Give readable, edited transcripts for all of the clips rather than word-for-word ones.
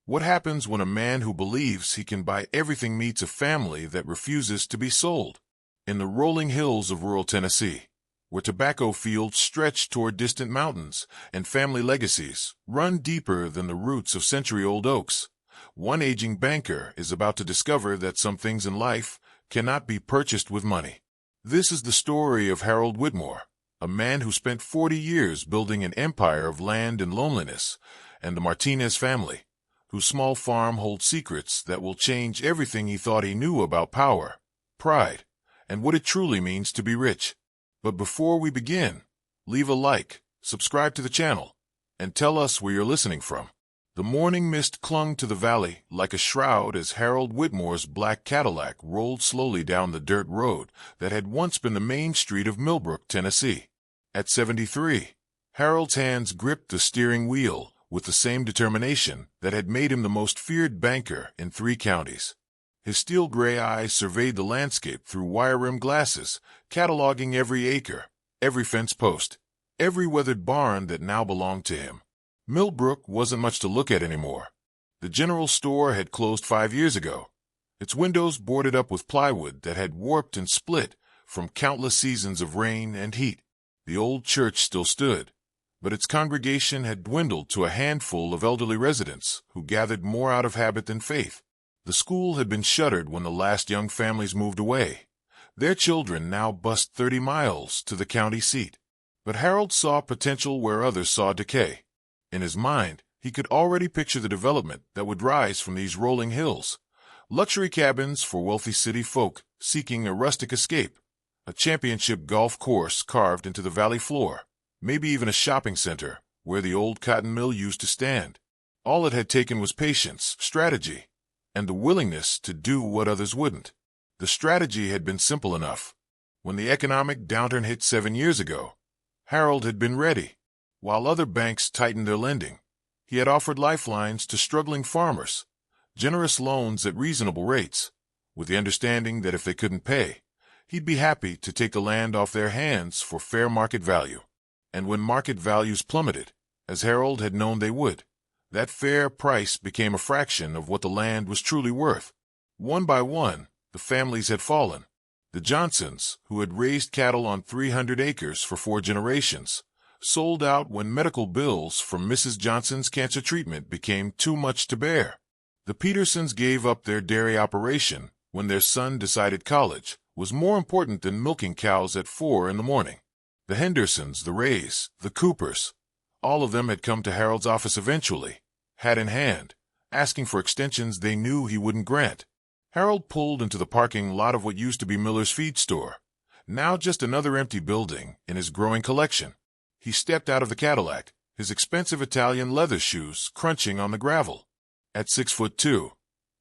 What happens when a man who believes he can buy everything meets a family that refuses to be sold? In the rolling hills of rural Tennessee, where tobacco fields stretch toward distant mountains and family legacies run deeper than the roots of century-old oaks, one aging banker is about to discover that some things in life cannot be purchased with money. This is the story of Harold Whitmore, a man who spent 40 years building an empire of land and loneliness, and the Martinez family, whose small farm holds secrets that will change everything he thought he knew about power, pride, and what it truly means to be rich. But before we begin, leave a like, subscribe to the channel, and tell us where you're listening from. The morning mist clung to the valley like a shroud as Harold Whitmore's black Cadillac rolled slowly down the dirt road that had once been the main street of Millbrook, Tennessee. At 73, Harold's hands gripped the steering wheel with the same determination that had made him the most feared banker in 3 counties. His steel-gray eyes surveyed the landscape through wire-rimmed glasses, cataloging every acre, every fence post, every weathered barn that now belonged to him. Millbrook wasn't much to look at anymore. The general store had closed 5 years ago, its windows boarded up with plywood that had warped and split from countless seasons of rain and heat. The old church still stood, but its congregation had dwindled to a handful of elderly residents who gathered more out of habit than faith. The school had been shuttered when the last young families moved away. Their children now bussed 30 miles to the county seat. But Harold saw potential where others saw decay. In his mind, he could already picture the development that would rise from these rolling hills. Luxury cabins for wealthy city folk seeking a rustic escape, a championship golf course carved into the valley floor, maybe even a shopping center where the old cotton mill used to stand. All it had taken was patience, strategy, and the willingness to do what others wouldn't. The strategy had been simple enough. When the economic downturn hit 7 years ago, Harold had been ready. While other banks tightened their lending, he had offered lifelines to struggling farmers, generous loans at reasonable rates, with the understanding that if they couldn't pay, he'd be happy to take the land off their hands for fair market value. And when market values plummeted, as Harold had known they would, that fair price became a fraction of what the land was truly worth. One by one, the families had fallen. The Johnsons, who had raised cattle on 300 acres for 4 generations, sold out when medical bills from Mrs. Johnson's cancer treatment became too much to bear. The Petersons gave up their dairy operation when their son decided college was more important than milking cows at 4 in the morning. The Hendersons, the Rays, the Coopers, all of them had come to Harold's office eventually, hat in hand, asking for extensions they knew he wouldn't grant. Harold pulled into the parking lot of what used to be Miller's feed store, now just another empty building in his growing collection. He stepped out of the Cadillac, his expensive Italian leather shoes crunching on the gravel. At 6'2",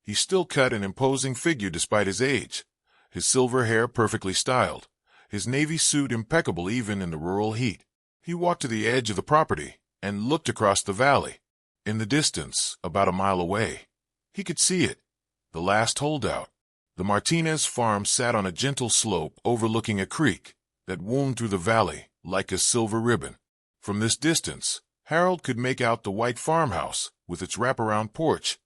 he still cut an imposing figure despite his age, his silver hair perfectly styled, his navy suit impeccable even in the rural heat. He walked to the edge of the property and looked across the valley. In the distance, about a mile away, he could see it, the last holdout. The Martinez farm sat on a gentle slope overlooking a creek that wound through the valley like a silver ribbon. From this distance, Harold could make out the white farmhouse with its wraparound porch,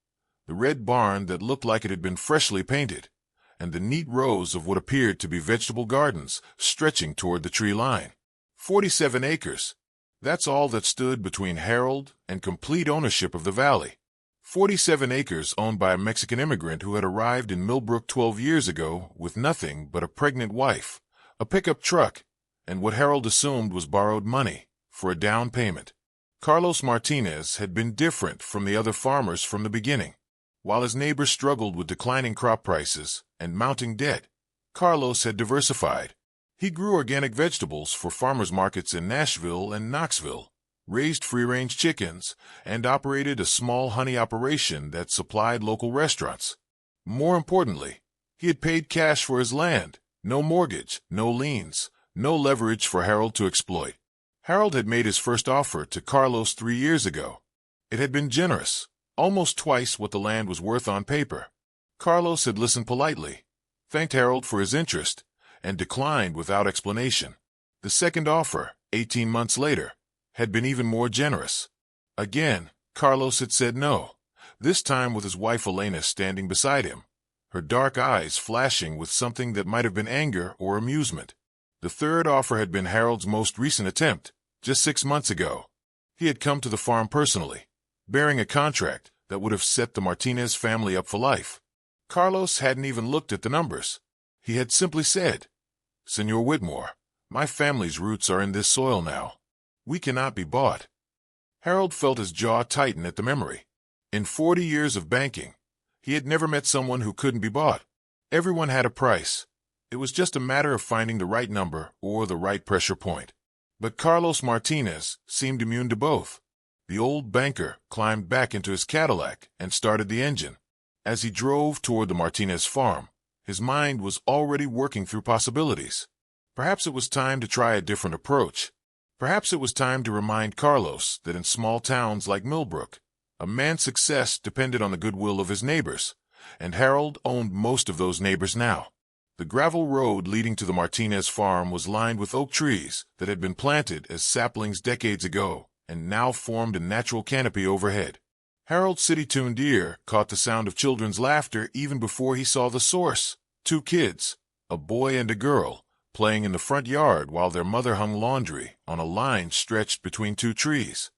the red barn that looked like it had been freshly painted, and the neat rows of what appeared to be vegetable gardens stretching toward the tree line. 47 acres. That's all that stood between Harold and complete ownership of the valley. 47 acres owned by a Mexican immigrant who had arrived in Millbrook 12 years ago with nothing but a pregnant wife, a pickup truck, and what Harold assumed was borrowed money for a down payment. Carlos Martinez had been different from the other farmers from the beginning. While his neighbors struggled with declining crop prices and mounting debt, Carlos had diversified. He grew organic vegetables for farmers markets in Nashville and Knoxville, raised free-range chickens, and operated a small honey operation that supplied local restaurants. More importantly, he had paid cash for his land, no mortgage, no liens, no leverage for Harold to exploit. Harold had made his first offer to Carlos 3 years ago. It had been generous, almost twice what the land was worth on paper. Carlos had listened politely, thanked Harold for his interest, and declined without explanation. The second offer, 18 months later, had been even more generous. Again, Carlos had said no. this time with his wife Elena standing beside him, her dark eyes flashing with something that might have been anger or amusement. The third offer had been Harold's most recent attempt, just 6 months ago. He had come to the farm personally, bearing a contract that would have set the Martinez family up for life. Carlos hadn't even looked at the numbers. He had simply said, "Senor Whitmore, my family's roots are in this soil now. We cannot be bought." Harold felt his jaw tighten at the memory. In 40 years of banking, he had never met someone who couldn't be bought. Everyone had a price. It was just a matter of finding the right number or the right pressure point. But Carlos Martinez seemed immune to both. The old banker climbed back into his Cadillac and started the engine. As he drove toward the Martinez farm, his mind was already working through possibilities. Perhaps it was time to try a different approach. Perhaps it was time to remind Carlos that in small towns like Millbrook, a man's success depended on the goodwill of his neighbors, and Harold owned most of those neighbors now. The gravel road leading to the Martinez farm was lined with oak trees that had been planted as saplings decades ago and now formed a natural canopy overhead. Harold's city-tuned ear caught the sound of children's laughter even before he saw the source. 2 kids, a boy and a girl, playing in the front yard while their mother hung laundry on a line stretched between 2 trees.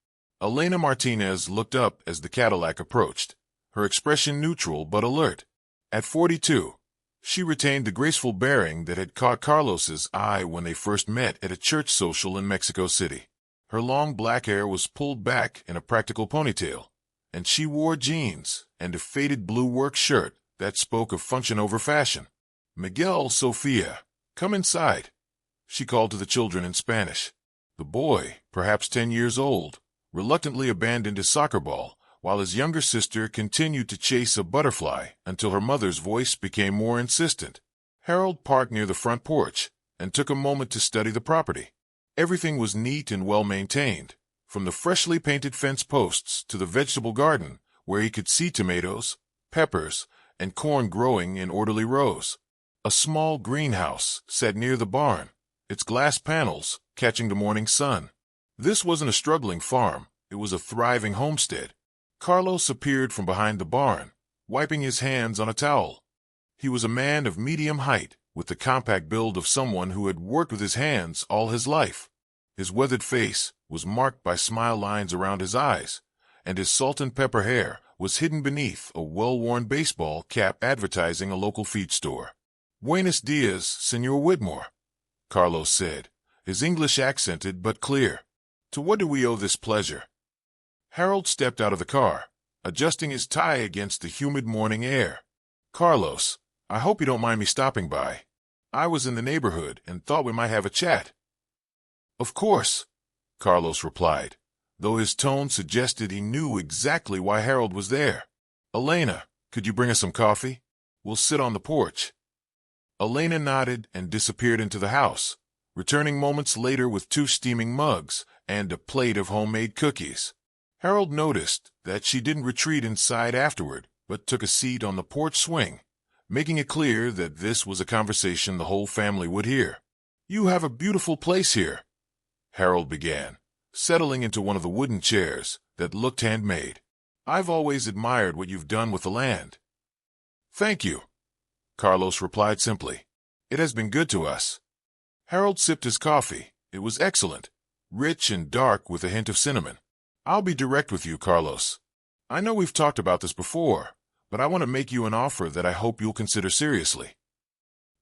Elena Martinez looked up as the Cadillac approached, her expression neutral but alert. At 42, she retained the graceful bearing that had caught Carlos's eye when they first met at a church social in Mexico City. Her long black hair was pulled back in a practical ponytail, and she wore jeans and a faded blue work shirt that spoke of function over fashion. "Miguel, Sophia, come inside," she called to the children in Spanish. The boy, perhaps 10 years old, reluctantly abandoned his soccer ball, while his younger sister continued to chase a butterfly until her mother's voice became more insistent. Harold parked near the front porch and took a moment to study the property. Everything was neat and well-maintained, from the freshly painted fence posts to the vegetable garden, where he could see tomatoes, peppers, and corn growing in orderly rows. A small greenhouse sat near the barn, its glass panels catching the morning sun. This wasn't a struggling farm, it was a thriving homestead. Carlos appeared from behind the barn, wiping his hands on a towel. He was a man of medium height, with the compact build of someone who had worked with his hands all his life. His weathered face was marked by smile lines around his eyes, and his salt and pepper hair was hidden beneath a well-worn baseball cap advertising a local feed store. "Buenos dias, Senor Whitmore," Carlos said, his English accented but clear. "To what do we owe this pleasure?" Harold stepped out of the car, adjusting his tie against the humid morning air. "Carlos, I hope you don't mind me stopping by. I was in the neighborhood and thought we might have a chat." "Of course," Carlos replied, though his tone suggested he knew exactly why Harold was there. "Elena, could you bring us some coffee? We'll sit on the porch." Elena nodded and disappeared into the house, returning moments later with 2 steaming mugs and a plate of homemade cookies. Harold noticed that she didn't retreat inside afterward, but took a seat on the porch swing, making it clear that this was a conversation the whole family would hear. "You have a beautiful place here," Harold began, settling into one of the wooden chairs that looked handmade. "I've always admired what you've done with the land." "Thank you," Carlos replied simply. "It has been good to us." Harold sipped his coffee. It was excellent, rich and dark with a hint of cinnamon. "I'll be direct with you, Carlos. I know we've talked about this before, but I want to make you an offer that I hope you'll consider seriously."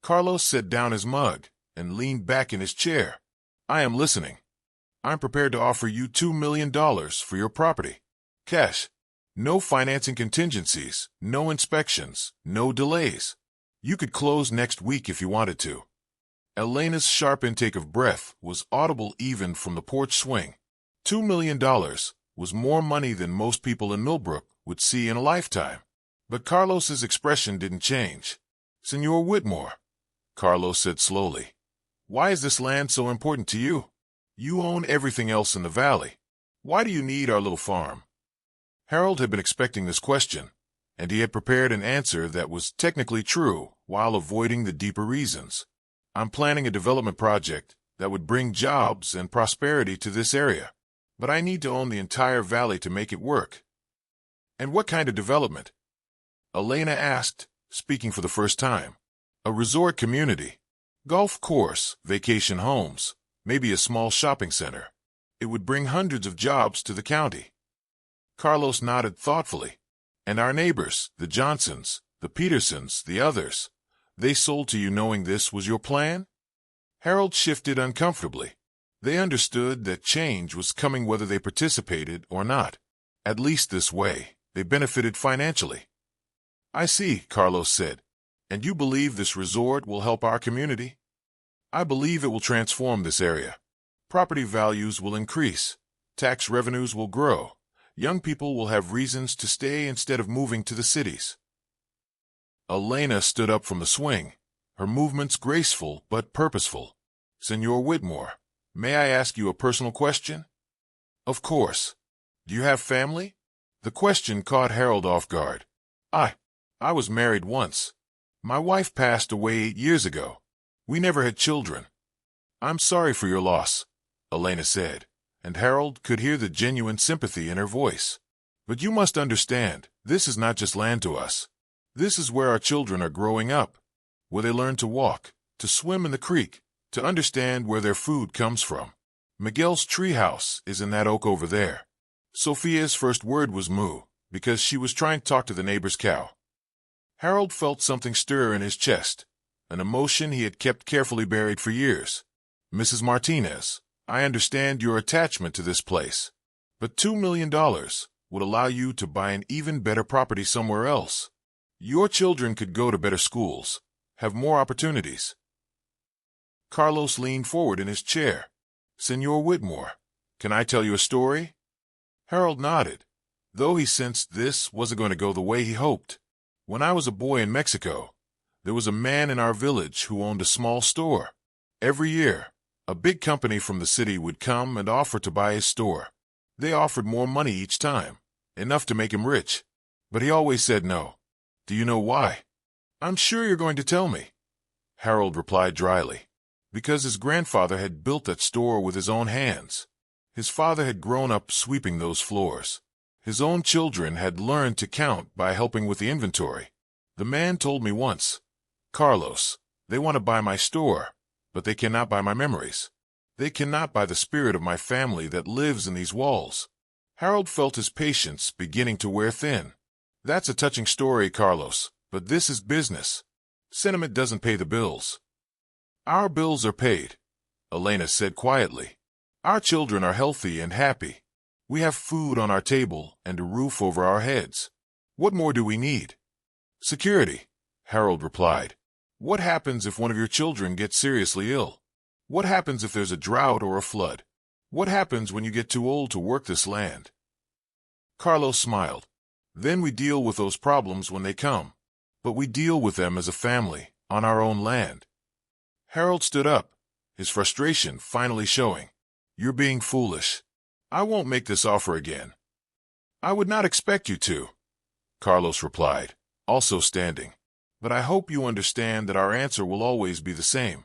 Carlos set down his mug and leaned back in his chair. "I am listening. I'm prepared to offer you $2 million for your property. Cash. No financing contingencies, no inspections, no delays. You could close next week if you wanted to." Elena's sharp intake of breath was audible even from the porch swing. $2 million was more money than most people in Millbrook would see in a lifetime. But Carlos's expression didn't change. "Senor Whitmore," Carlos said slowly, "why is this land so important to you? You own everything else in the valley. Why do you need our little farm?" Harold had been expecting this question, and he had prepared an answer that was technically true while avoiding the deeper reasons. "I'm planning a development project that would bring jobs and prosperity to this area, but I need to own the entire valley to make it work." And what kind of development? Elena asked, speaking for the first time. A resort community. Golf course, vacation homes, maybe a small shopping center. It would bring hundreds of jobs to the county. Carlos nodded thoughtfully. And our neighbors, the Johnsons, the Petersons, the others, they sold to you knowing this was your plan? Harold shifted uncomfortably. They understood that change was coming whether they participated or not. At least this way, they benefited financially. I see, Carlos said. And you believe this resort will help our community? I believe it will transform this area. Property values will increase. Tax revenues will grow. Young people will have reasons to stay instead of moving to the cities. Elena stood up from the swing, her movements graceful but purposeful. Senor Whitmore, may I ask you a personal question? Of course. Do you have family? The question caught Harold off guard. I was married once. My wife passed away 8 years ago. We never had children. I'm sorry for your loss, Elena said, and Harold could hear the genuine sympathy in her voice. But you must understand, this is not just land to us. This is where our children are growing up, where they learn to walk, to swim in the creek, to understand where their food comes from. Miguel's treehouse is in that oak over there. Sophia's first word was moo, because she was trying to talk to the neighbor's cow. Harold felt something stir in his chest, an emotion he had kept carefully buried for years. Mrs. Martinez, I understand your attachment to this place, but $2 million would allow you to buy an even better property somewhere else. Your children could go to better schools, have more opportunities. Carlos leaned forward in his chair. Senor Whitmore, can I tell you a story? Harold nodded, though he sensed this wasn't going to go the way he hoped. When I was a boy in Mexico, there was a man in our village who owned a small store. Every year, a big company from the city would come and offer to buy his store. They offered more money each time, enough to make him rich. But he always said no. Do you know why? I'm sure you're going to tell me. Harold replied dryly. Because his grandfather had built that store with his own hands. His father had grown up sweeping those floors. His own children had learned to count by helping with the inventory. The man told me once, Carlos, they want to buy my store, but they cannot buy my memories. They cannot buy the spirit of my family that lives in these walls. Harold felt his patience beginning to wear thin. That's a touching story, Carlos, but this is business. Sentiment doesn't pay the bills. Our bills are paid, Elena said quietly. Our children are healthy and happy. We have food on our table and a roof over our heads. What more do we need? Security, Harold replied. What happens if one of your children gets seriously ill? What happens if there's a drought or a flood? What happens when you get too old to work this land? Carlos smiled. Then we deal with those problems when they come. But we deal with them as a family, on our own land. Harold stood up, his frustration finally showing. You're being foolish. I won't make this offer again. I would not expect you to, Carlos replied, also standing. But I hope you understand that our answer will always be the same.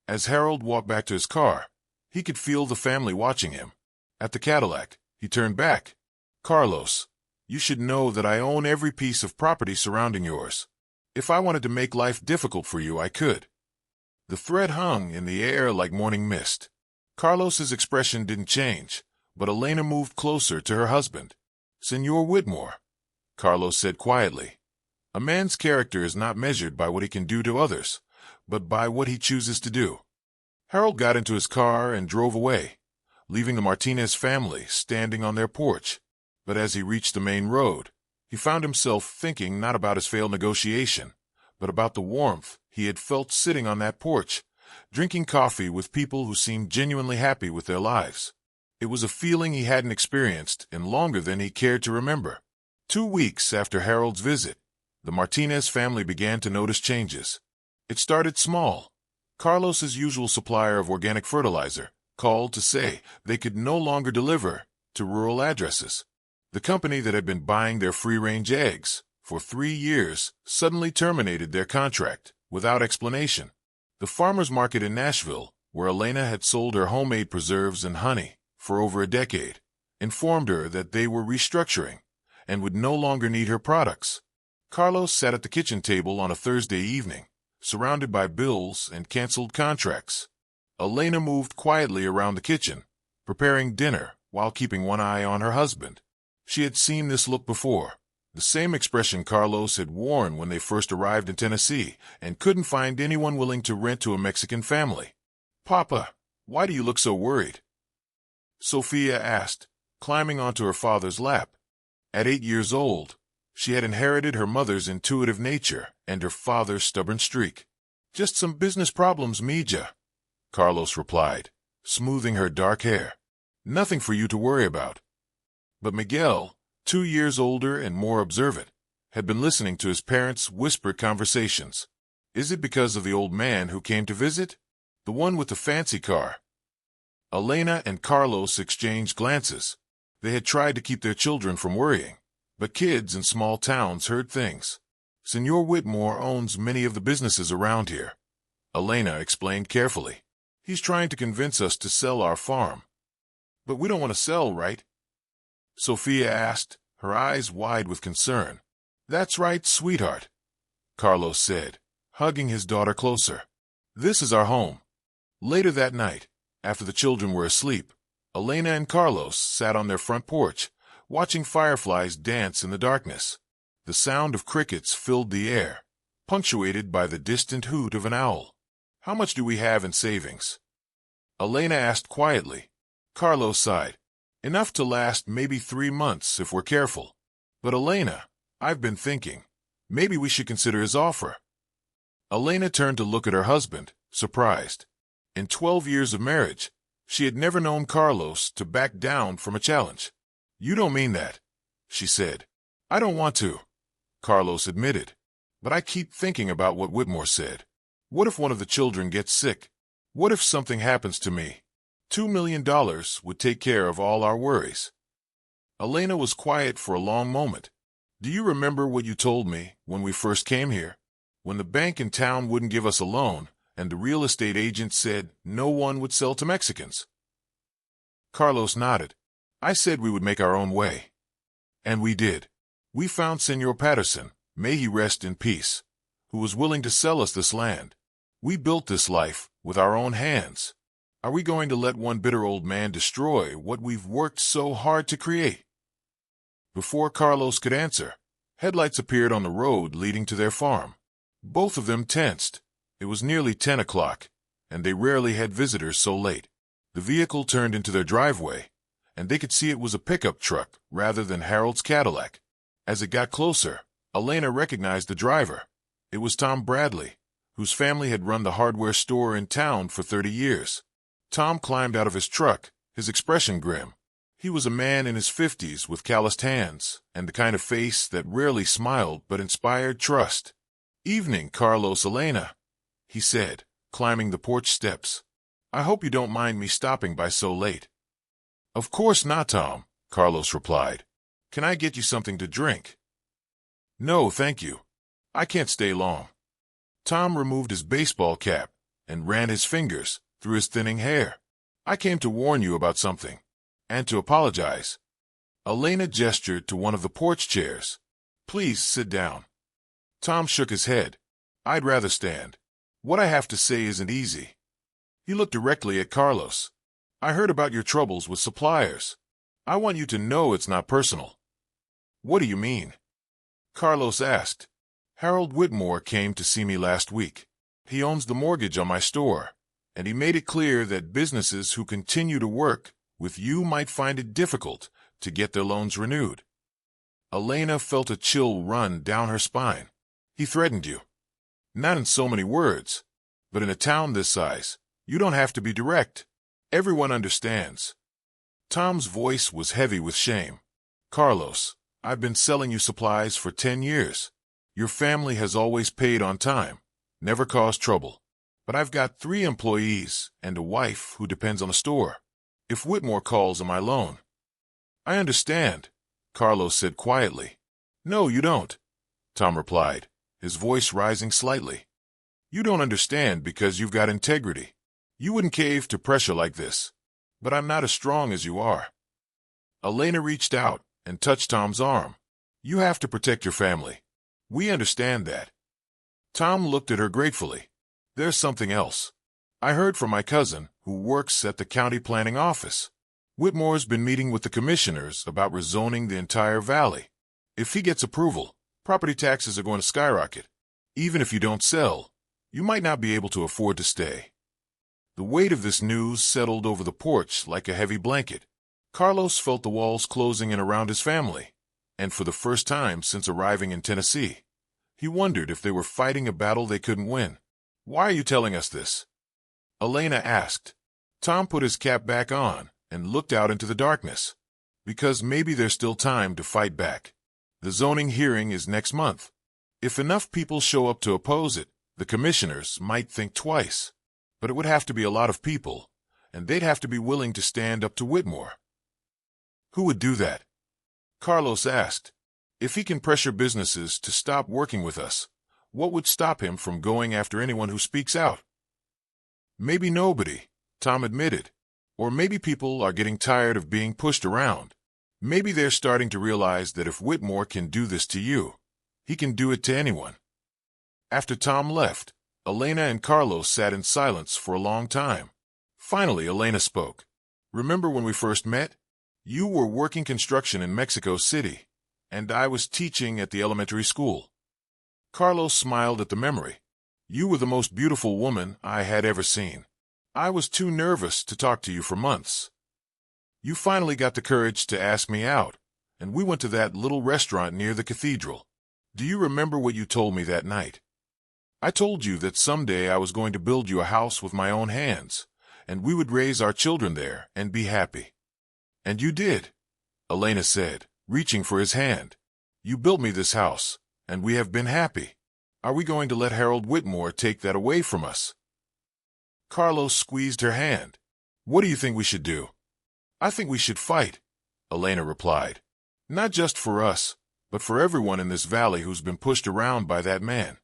As Harold walked back to his car, he could feel the family watching him. At the Cadillac, he turned back. Carlos, you should know that I own every piece of property surrounding yours. If I wanted to make life difficult for you, I could. The threat hung in the air like morning mist. Carlos's expression didn't change, but Elena moved closer to her husband. Senor Whitmore, Carlos said quietly, a man's character is not measured by what he can do to others, but by what he chooses to do. Harold got into his car and drove away, leaving the Martinez family standing on their porch. But as he reached the main road, he found himself thinking not about his failed negotiation, but about the warmth he had felt sitting on that porch, drinking coffee with people who seemed genuinely happy with their lives. It was a feeling he hadn't experienced in longer than he cared to remember. 2 weeks after Harold's visit, the Martinez family began to notice changes. It started small. Carlos's usual supplier of organic fertilizer called to say they could no longer deliver to rural addresses. The company that had been buying their free-range eggs for 3 years suddenly terminated their contract without explanation. The farmers market in Nashville, where Elena had sold her homemade preserves and honey for over a decade, informed her that they were restructuring and would no longer need her products. Carlos sat at the kitchen table on a Thursday evening, surrounded by bills and canceled contracts. Elena moved quietly around the kitchen, preparing dinner while keeping one eye on her husband. She had seen this look before, the same expression Carlos had worn when they first arrived in Tennessee and couldn't find anyone willing to rent to a Mexican family. "Papa, why do you look so worried?" Sophia asked, climbing onto her father's lap. At 8 years old, she had inherited her mother's intuitive nature and her father's stubborn streak. "Just some business problems, Mija," Carlos replied, smoothing her dark hair. "Nothing for you to worry about." But Miguel, 2 years older and more observant, had been listening to his parents' whispered conversations. "Is it because of the old man who came to visit? The one with the fancy car?" Elena and Carlos exchanged glances. They had tried to keep their children from worrying, but kids in small towns heard things. "Senor Whitmore owns many of the businesses around here," Elena explained carefully. "He's trying to convince us to sell our farm." "But we don't want to sell, right?" Sophia asked, her eyes wide with concern. "That's right, sweetheart," Carlos said, hugging his daughter closer. "This is our home." Later that night, after the children were asleep, Elena and Carlos sat on their front porch, watching fireflies dance in the darkness. The sound of crickets filled the air, punctuated by the distant hoot of an owl. "How much do we have in savings?" Elena asked quietly. Carlos sighed. "Enough to last maybe 3 months if we're careful." "But Elena, I've been thinking, maybe we should consider his offer." Elena turned to look at her husband, surprised. In 12 years of marriage, she had never known Carlos to back down from a challenge. "You don't mean that," she said. "I don't want to," Carlos admitted. "But I keep thinking about what Whitmore said. What if one of the children gets sick? What if something happens to me? $2 million would take care of all our worries." Elena was quiet for a long moment. "Do you remember what you told me when we first came here? When the bank in town wouldn't give us a loan, and the real estate agent said no one would sell to Mexicans?" Carlos nodded. "I said we would make our own way. And we did. We found Senor Patterson, may he rest in peace, who was willing to sell us this land. We built this life with our own hands. Are we going to let one bitter old man destroy what we've worked so hard to create?" Before Carlos could answer, headlights appeared on the road leading to their farm. Both of them tensed. It was nearly 10 o'clock, and they rarely had visitors so late. The vehicle turned into their driveway, and they could see it was a pickup truck rather than Harold's Cadillac. As it got closer, Elena recognized the driver. It was Tom Bradley, whose family had run the hardware store in town for 30 years. Tom climbed out of his truck, his expression grim. He was a man in his 50s with calloused hands and the kind of face that rarely smiled but inspired trust. "Evening, Carlos, Elena," he said, climbing the porch steps. "I hope you don't mind me stopping by so late." "Of course not, Tom," Carlos replied. "Can I get you something to drink?" "No, thank you. I can't stay long." Tom removed his baseball cap and ran his fingers through his thinning hair. "I came to warn you about something, and to apologize." Elena gestured to one of the porch chairs. "Please sit down." Tom shook his head. "I'd rather stand. What I have to say isn't easy." He looked directly at Carlos. "I heard about your troubles with suppliers. I want you to know it's not personal." "What do you mean?" Carlos asked. "Harold Whitmore came to see me last week. He owns the mortgage on my store, and he made it clear that businesses who continue to work with you might find it difficult to get their loans renewed." Elena felt a chill run down her spine. "He threatened you?" "Not in so many words, but in a town this size, you don't have to be direct. Everyone understands." Tom's voice was heavy with shame. "Carlos, I've been selling you supplies for 10 years. Your family has always paid on time, never caused trouble. But I've got 3 employees and a wife who depends on the store. If Whitmore calls on my loan—" "I understand," Carlos said quietly. "No, you don't," Tom replied, his voice rising slightly. "You don't understand because you've got integrity. You wouldn't cave to pressure like this. But I'm not as strong as you are." Elena reached out and touched Tom's arm. You have to protect your family. We understand that. Tom looked at her gratefully. There's something else. I heard from my cousin, who works at the county planning office. Whitmore's been meeting with the commissioners about rezoning the entire valley. If he gets approval, property taxes are going to skyrocket. Even if you don't sell, you might not be able to afford to stay. The weight of this news settled over the porch like a heavy blanket. Carlos felt the walls closing in around his family, and for the first time since arriving in Tennessee, he wondered if they were fighting a battle they couldn't win. Why are you telling us this? Elena asked. Tom put his cap back on and looked out into the darkness. Because maybe there's still time to fight back. The zoning hearing is next month. If enough people show up to oppose it, the commissioners might think twice. But it would have to be a lot of people, and they'd have to be willing to stand up to Whitmore. Who would do that? Carlos asked. If he can pressure businesses to stop working with us, what would stop him from going after anyone who speaks out? Maybe nobody, Tom admitted. Or maybe people are getting tired of being pushed around. Maybe they're starting to realize that if Whitmore can do this to you, he can do it to anyone. After Tom left, Elena and Carlos sat in silence for a long time. Finally, Elena spoke. Remember when we first met? You were working construction in Mexico City, and I was teaching at the elementary school. Carlos smiled at the memory. You were the most beautiful woman I had ever seen. I was too nervous to talk to you for months. You finally got the courage to ask me out, and we went to that little restaurant near the cathedral. Do you remember what you told me that night? I told you that someday I was going to build you a house with my own hands, and we would raise our children there and be happy. And you did, Elena said, reaching for his hand. You built me this house, and we have been happy. Are we going to let Harold Whitmore take that away from us? Carlos squeezed her hand. What do you think we should do? I think we should fight, Elena replied. Not just for us, but for everyone in this valley who's been pushed around by that man.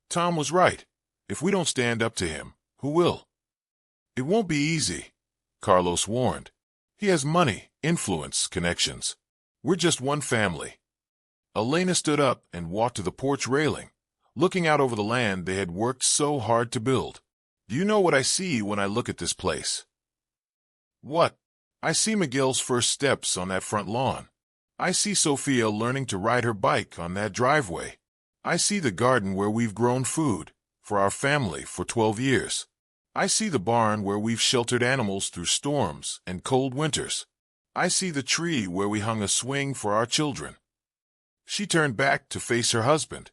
Tom was right. If we don't stand up to him, who will? It won't be easy, Carlos warned. He has money, influence, connections. We're just one family. Elena stood up and walked to the porch railing, looking out over the land they had worked so hard to build. Do you know what I see when I look at this place? What? I see Miguel's first steps on that front lawn. I see Sophia learning to ride her bike on that driveway. I see the garden where we've grown food for our family for 12 years. I see the barn where we've sheltered animals through storms and cold winters. I see the tree where we hung a swing for our children. She turned back to face her husband.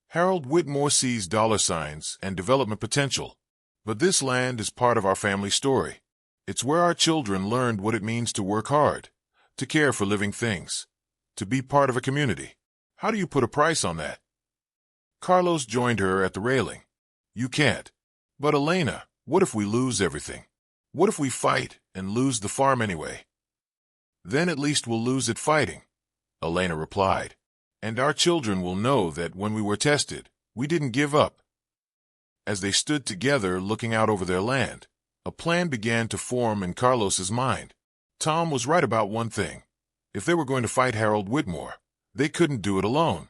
Harold Whitmore sees dollar signs and development potential. But this land is part of our family story. It's where our children learned what it means to work hard, to care for living things, to be part of a community. How do you put a price on that? Carlos joined her at the railing. You can't. But Elena, what if we lose everything? What if we fight and lose the farm anyway? Then at least we'll lose it fighting, Elena replied. And our children will know that when we were tested, we didn't give up. As they stood together looking out over their land, a plan began to form in Carlos's mind. Tom was right about one thing. If they were going to fight Harold Whitmore, they couldn't do it alone.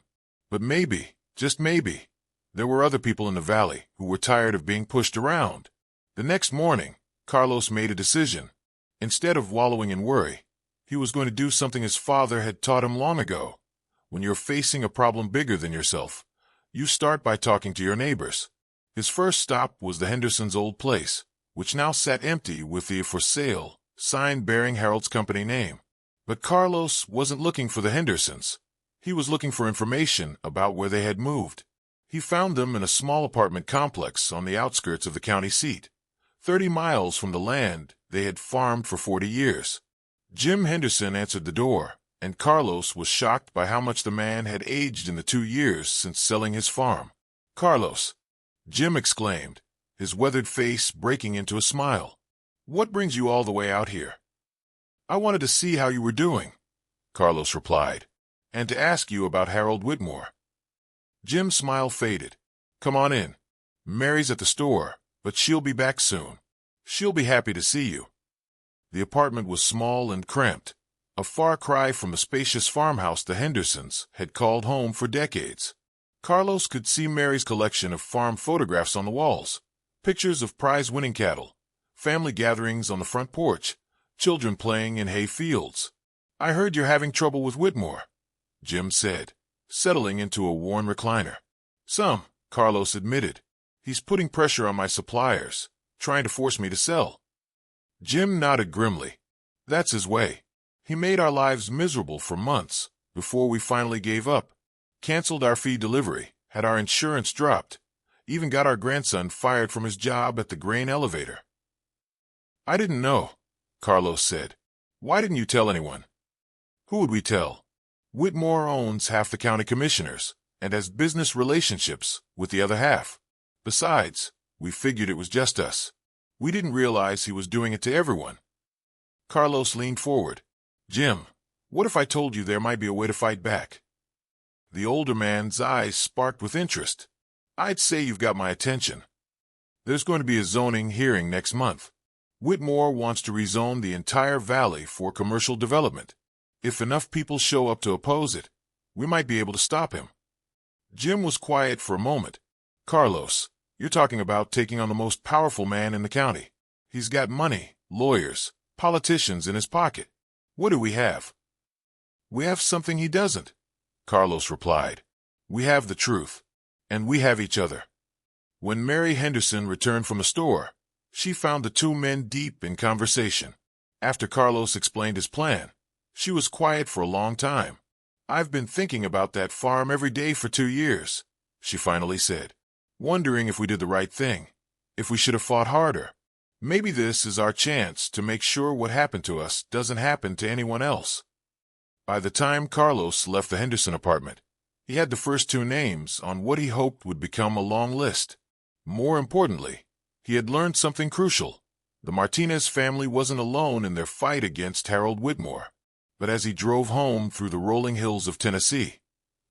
But maybe, just maybe, there were other people in the valley who were tired of being pushed around. The next morning, Carlos made a decision. Instead of wallowing in worry, he was going to do something his father had taught him long ago. When you're facing a problem bigger than yourself, you start by talking to your neighbors. His first stop was the Hendersons' old place, which now sat empty with the for sale sign bearing Harold's company name. But Carlos wasn't looking for the Hendersons. He was looking for information about where they had moved. He found them in a small apartment complex on the outskirts of the county seat, 30 miles from the land they had farmed for 40 years. Jim Henderson answered the door, and Carlos was shocked by how much the man had aged in the 2 years since selling his farm. Carlos, Jim exclaimed, his weathered face breaking into a smile. What brings you all the way out here? I wanted to see how you were doing, Carlos replied, and to ask you about Harold Whitmore. Jim's smile faded. Come on in. Mary's at the store, but she'll be back soon. She'll be happy to see you. The apartment was small and cramped, a far cry from the spacious farmhouse the Hendersons had called home for decades. Carlos could see Mary's collection of farm photographs on the walls, pictures of prize-winning cattle, family gatherings on the front porch, children playing in hay fields. "I heard you're having trouble with Whitmore," Jim said, settling into a worn recliner. "Some," Carlos admitted. "He's putting pressure on my suppliers, trying to force me to sell." Jim nodded grimly. "That's his way. He made our lives miserable for months, before we finally gave up, canceled our fee delivery, had our insurance dropped, even got our grandson fired from his job at the grain elevator." "I didn't know," Carlos said. "Why didn't you tell anyone?" "Who would we tell? Whitmore owns half the county commissioners and has business relationships with the other half. Besides, we figured it was just us. We didn't realize he was doing it to everyone." Carlos leaned forward. "Jim, what if I told you there might be a way to fight back?" The older man's eyes sparked with interest. "I'd say you've got my attention. There's going to be a zoning hearing next month. Whitmore wants to rezone the entire valley for commercial development. If enough people show up to oppose it, we might be able to stop him." Jim was quiet for a moment. "Carlos, you're talking about taking on the most powerful man in the county. He's got money, lawyers, politicians in his pocket. What do we have?" "We have something he doesn't," Carlos replied. "We have the truth. And we have each other." When Mary Henderson returned from the store, she found the two men deep in conversation. After Carlos explained his plan, she was quiet for a long time. "I've been thinking about that farm every day for 2 years," she finally said, "wondering if we did the right thing, if we should have fought harder. Maybe this is our chance to make sure what happened to us doesn't happen to anyone else." By the time Carlos left the Henderson apartment, he had the first 2 names on what he hoped would become a long list. More importantly, he had learned something crucial. The Martinez family wasn't alone in their fight against Harold Whitmore. But as he drove home through the rolling hills of Tennessee,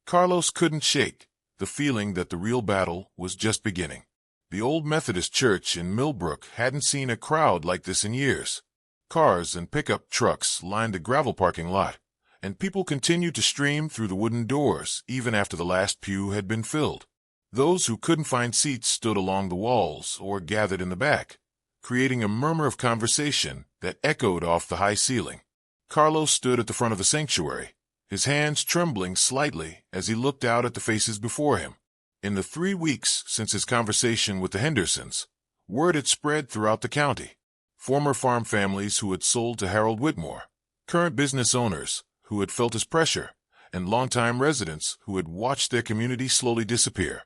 Carlos couldn't shake the feeling that the real battle was just beginning. The old Methodist church in Millbrook hadn't seen a crowd like this in years. Cars and pickup trucks lined the gravel parking lot, and people continued to stream through the wooden doors even after the last pew had been filled. Those who couldn't find seats stood along the walls or gathered in the back, creating a murmur of conversation that echoed off the high ceiling. Carlos stood at the front of the sanctuary, his hands trembling slightly as he looked out at the faces before him. In the 3 weeks since his conversation with the Hendersons, word had spread throughout the county. Former farm families who had sold to Harold Whitmore, current business owners who had felt his pressure, and longtime residents who had watched their community slowly disappear.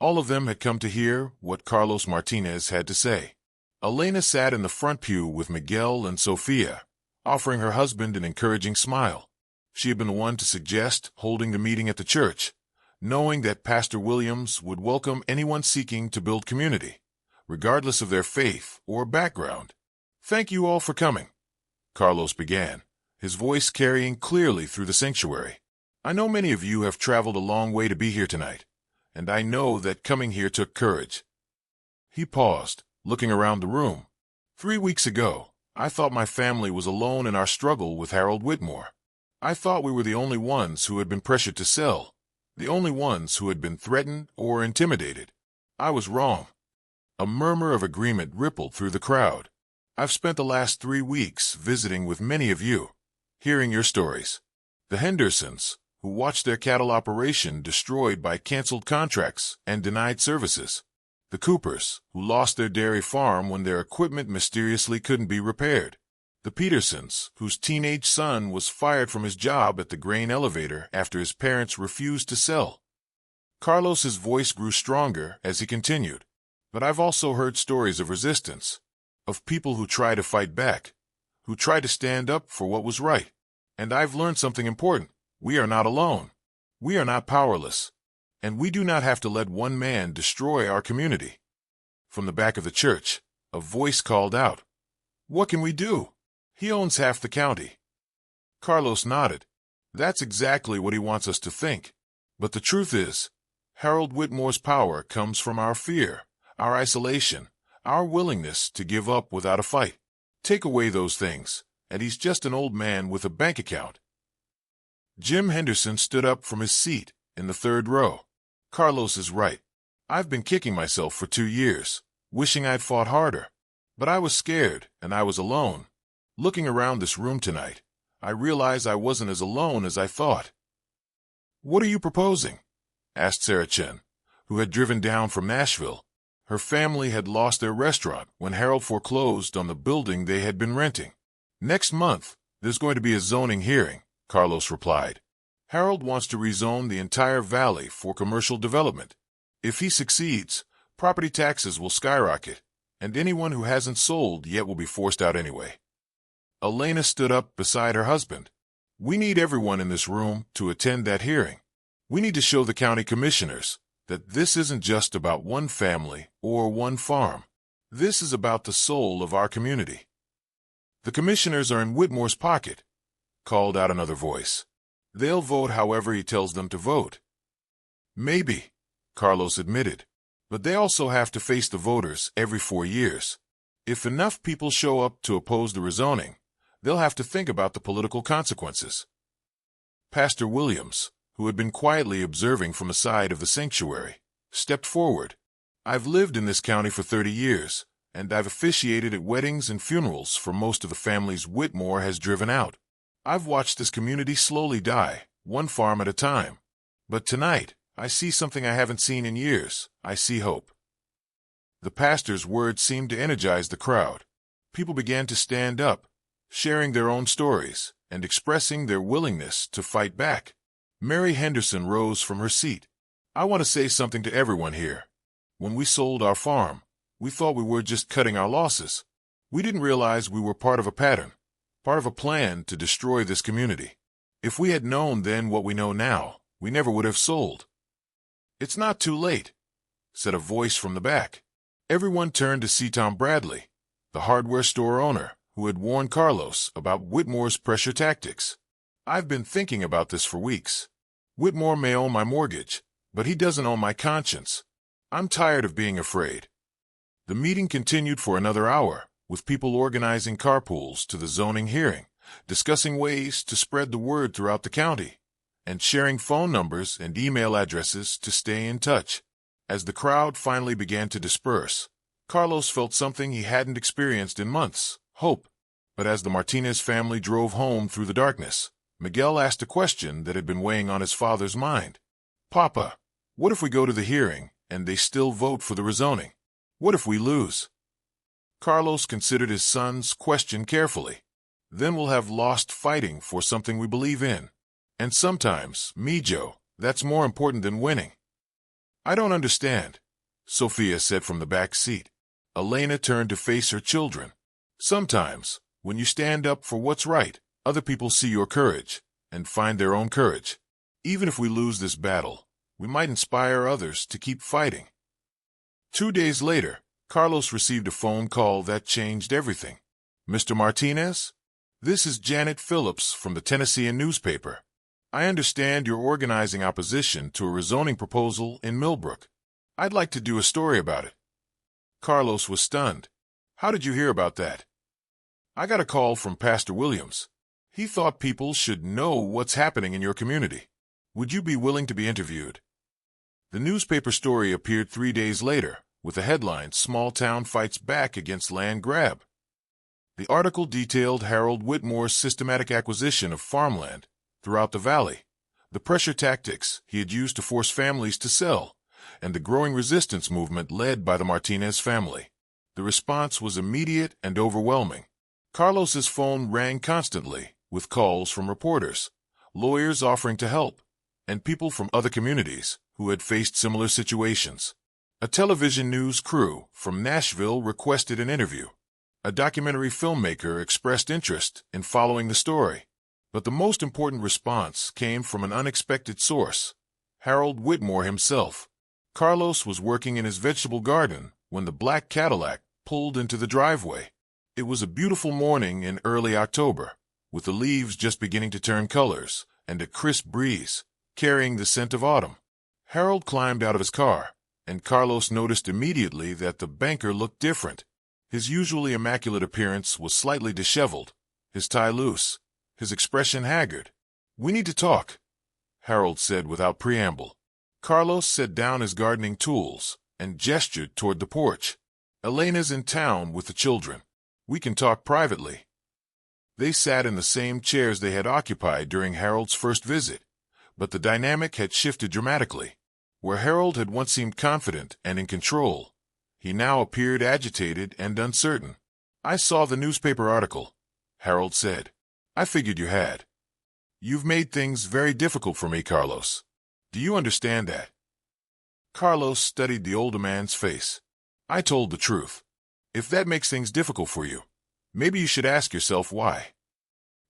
All of them had come to hear what Carlos Martinez had to say. Elena sat in the front pew with Miguel and Sofia, offering her husband an encouraging smile. She had been the one to suggest holding the meeting at the church, knowing that Pastor Williams would welcome anyone seeking to build community, regardless of their faith or background. "Thank you all for coming," Carlos began, his voice carrying clearly through the sanctuary. "I know many of you have traveled a long way to be here tonight, and I know that coming here took courage." He paused, looking around the room. 3 weeks ago, I thought my family was alone in our struggle with Harold Whitmore. I thought we were the only ones who had been pressured to sell, the only ones who had been threatened or intimidated. I was wrong. A murmur of agreement rippled through the crowd. "I've spent the last 3 weeks visiting with many of you, hearing your stories. The Hendersons, who watched their cattle operation destroyed by canceled contracts and denied services. The Coopers, who lost their dairy farm when their equipment mysteriously couldn't be repaired. The Petersons, whose teenage son was fired from his job at the grain elevator after his parents refused to sell." Carlos's voice grew stronger as he continued. "But I've also heard stories of resistance, of people who try to fight back, who try to stand up for what was right. And I've learned something important. We are not alone. We are not powerless. And we do not have to let one man destroy our community." From the back of the church, a voice called out, "What can we do? He owns half the county." Carlos nodded. "That's exactly what he wants us to think. But the truth is, Harold Whitmore's power comes from our fear, our isolation, our willingness to give up without a fight. Take away those things, and he's just an old man with a bank account. Jim Henderson stood up from his seat in the third row. Carlos is right. I've been kicking myself for 2 years, wishing I'd fought harder. But I was scared, and I was alone. Looking around this room tonight, I realized I wasn't as alone as I thought. "What are you proposing?" asked Sarah Chen, who had driven down from Nashville. Her family had lost their restaurant when Harold foreclosed on the building they had been renting. "Next month, there's going to be a zoning hearing," Carlos replied. "Harold wants to rezone the entire valley for commercial development. If he succeeds, property taxes will skyrocket, and anyone who hasn't sold yet will be forced out anyway." Elena stood up beside her husband. "We need everyone in this room to attend that hearing. We need to show the county commissioners that this isn't just about one family or one farm. This is about the soul of our community." "The commissioners are in Whitmore's pocket," called out another voice. "They'll vote however he tells them to vote." "Maybe," Carlos admitted, "but they also have to face the voters every 4 years. If enough people show up to oppose the rezoning, they'll have to think about the political consequences." Pastor Williams, who had been quietly observing from the side of the sanctuary, stepped forward. "I've lived in this county for 30 years, and I've officiated at weddings and funerals for most of the families Whitmore has driven out. I've watched this community slowly die, one farm at a time. But tonight, I see something I haven't seen in years. I see hope." The pastor's words seemed to energize the crowd. People began to stand up, sharing their own stories and expressing their willingness to fight back. Mary Henderson rose from her seat. "I want to say something to everyone here. When we sold our farm, we thought we were just cutting our losses. We didn't realize we were part of a pattern, part of a plan to destroy this community. If we had known then what we know now, we never would have sold." "It's not too late," said a voice from the back. Everyone turned to see Tom Bradley, the hardware store owner, who had warned Carlos about Whitmore's pressure tactics. "I've been thinking about this for weeks. Whitmore may own my mortgage, but he doesn't own my conscience. I'm tired of being afraid." The meeting continued for another hour, with people organizing carpools to the zoning hearing, discussing ways to spread the word throughout the county, and sharing phone numbers and email addresses to stay in touch. As the crowd finally began to disperse, Carlos felt something he hadn't experienced in months: hope. But as the Martinez family drove home through the darkness, Miguel asked a question that had been weighing on his father's mind. "Papa, what if we go to the hearing and they still vote for the rezoning? What if we lose?" Carlos considered his son's question carefully. "Then we'll have lost fighting for something we believe in. And sometimes, Mijo, that's more important than winning." "I don't understand," Sophia said from the back seat. Elena turned to face her children. "Sometimes, when you stand up for what's right, other people see your courage and find their own courage. Even if we lose this battle, we might inspire others to keep fighting." 2 days later, Carlos received a phone call that changed everything. "Mr. Martinez? This is Janet Phillips from the Tennessean newspaper. I understand you're organizing opposition to a rezoning proposal in Millbrook. I'd like to do a story about it." Carlos was stunned. "How did you hear about that?" "I got a call from Pastor Williams. He thought people should know what's happening in your community. Would you be willing to be interviewed?" The newspaper story appeared 3 days later, with the headline, "Small Town Fights Back Against Land Grab." The article detailed Harold Whitmore's systematic acquisition of farmland throughout the valley, the pressure tactics he had used to force families to sell, and the growing resistance movement led by the Martinez family. The response was immediate and overwhelming. Carlos's phone rang constantly, with calls from reporters, lawyers offering to help, and people from other communities who had faced similar situations. A television news crew from Nashville requested an interview. A documentary filmmaker expressed interest in following the story. But the most important response came from an unexpected source: Harold Whitmore himself. Carlos was working in his vegetable garden when the black Cadillac pulled into the driveway. It was a beautiful morning in early October, with the leaves just beginning to turn colors and a crisp breeze, carrying the scent of autumn. Harold climbed out of his car, and Carlos noticed immediately that the banker looked different. His usually immaculate appearance was slightly disheveled, his tie loose, his expression haggard. "We need to talk," Harold said without preamble. Carlos set down his gardening tools and gestured toward the porch. "Elena's in town with the children. We can talk privately." They sat in the same chairs they had occupied during Harold's first visit, but the dynamic had shifted dramatically. Where Harold had once seemed confident and in control, he now appeared agitated and uncertain. "I saw the newspaper article," Harold said. "I figured you had. You've made things very difficult for me, Carlos. Do you understand that?" Carlos studied the older man's face. "I told the truth. If that makes things difficult for you, maybe you should ask yourself why."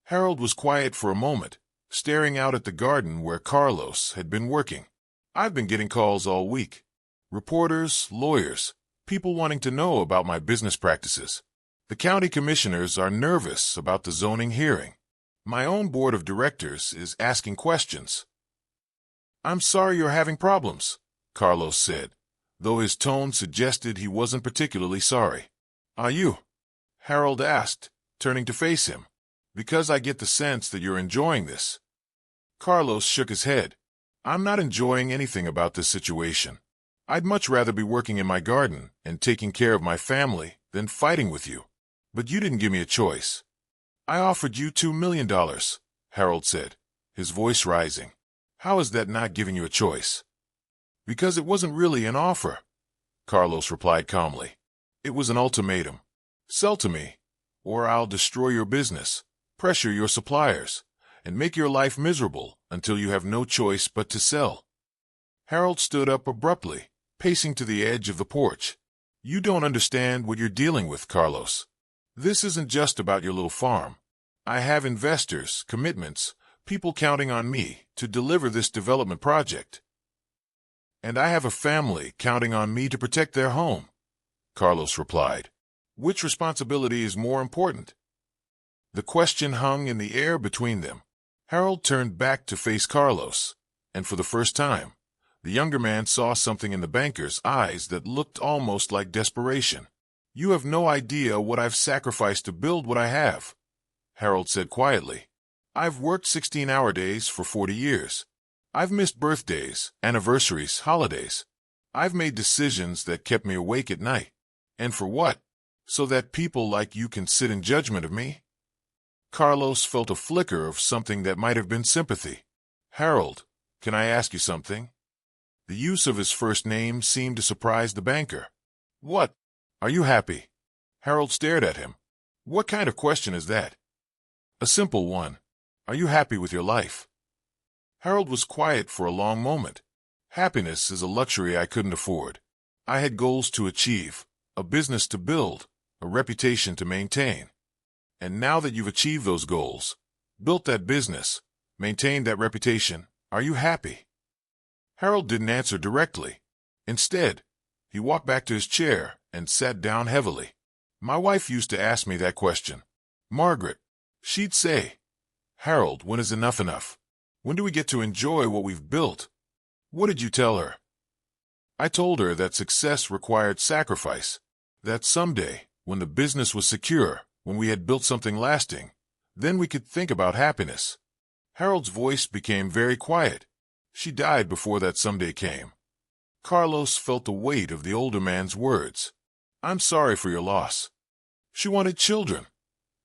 Harold was quiet for a moment, staring out at the garden where Carlos had been working. "I've been getting calls all week. Reporters, lawyers, people wanting to know about my business practices. The county commissioners are nervous about the zoning hearing. My own board of directors is asking questions." "I'm sorry you're having problems," Carlos said, though his tone suggested he wasn't particularly sorry. "Are you?" Harold asked, turning to face him. "Because I get the sense that you're enjoying this." Carlos shook his head. "I'm not enjoying anything about this situation. I'd much rather be working in my garden and taking care of my family than fighting with you. But you didn't give me a choice." "I offered you $2 million, Harold said, his voice rising. "How is that not giving you a choice?" "Because it wasn't really an offer," Carlos replied calmly. "It was an ultimatum. Sell to me, or I'll destroy your business, pressure your suppliers, and make your life miserable until you have no choice but to sell." Harold stood up abruptly, pacing to the edge of the porch. "You don't understand what you're dealing with, Carlos. This isn't just about your little farm. I have investors, commitments, people counting on me to deliver this development project. And I have a family counting on me to protect their home," Carlos replied. "Which responsibility is more important?" The question hung in the air between them. Harold turned back to face Carlos, and for the first time, the younger man saw something in the banker's eyes that looked almost like desperation. "You have no idea what I've sacrificed to build what I have," Harold said quietly. "I've worked 16-hour days for 40 years. I've missed birthdays, anniversaries, holidays. I've made decisions that kept me awake at night. And for what? So that people like you can sit in judgment of me?" Carlos felt a flicker of something that might have been sympathy. "Harold, can I ask you something?" The use of his first name seemed to surprise the banker. "What? Are you happy?" Harold stared at him. "What kind of question is that?" "A simple one. Are you happy with your life?" Harold was quiet for a long moment. "Happiness is a luxury I couldn't afford. I had goals to achieve, a business to build, a reputation to maintain. And now that you've achieved those goals, built that business, maintained that reputation, are you happy?" Harold didn't answer directly. Instead, he walked back to his chair and sat down heavily. "My wife used to ask me that question. Margaret, she'd say, 'Harold, when is enough enough? When do we get to enjoy what we've built?' What did you tell her?" "I told her that success required sacrifice, that someday, when the business was secure, when we had built something lasting, then we could think about happiness." Harold's voice became very quiet. "She died before that someday came." Carlos felt the weight of the older man's words. "I'm sorry for your loss." "She wanted children,"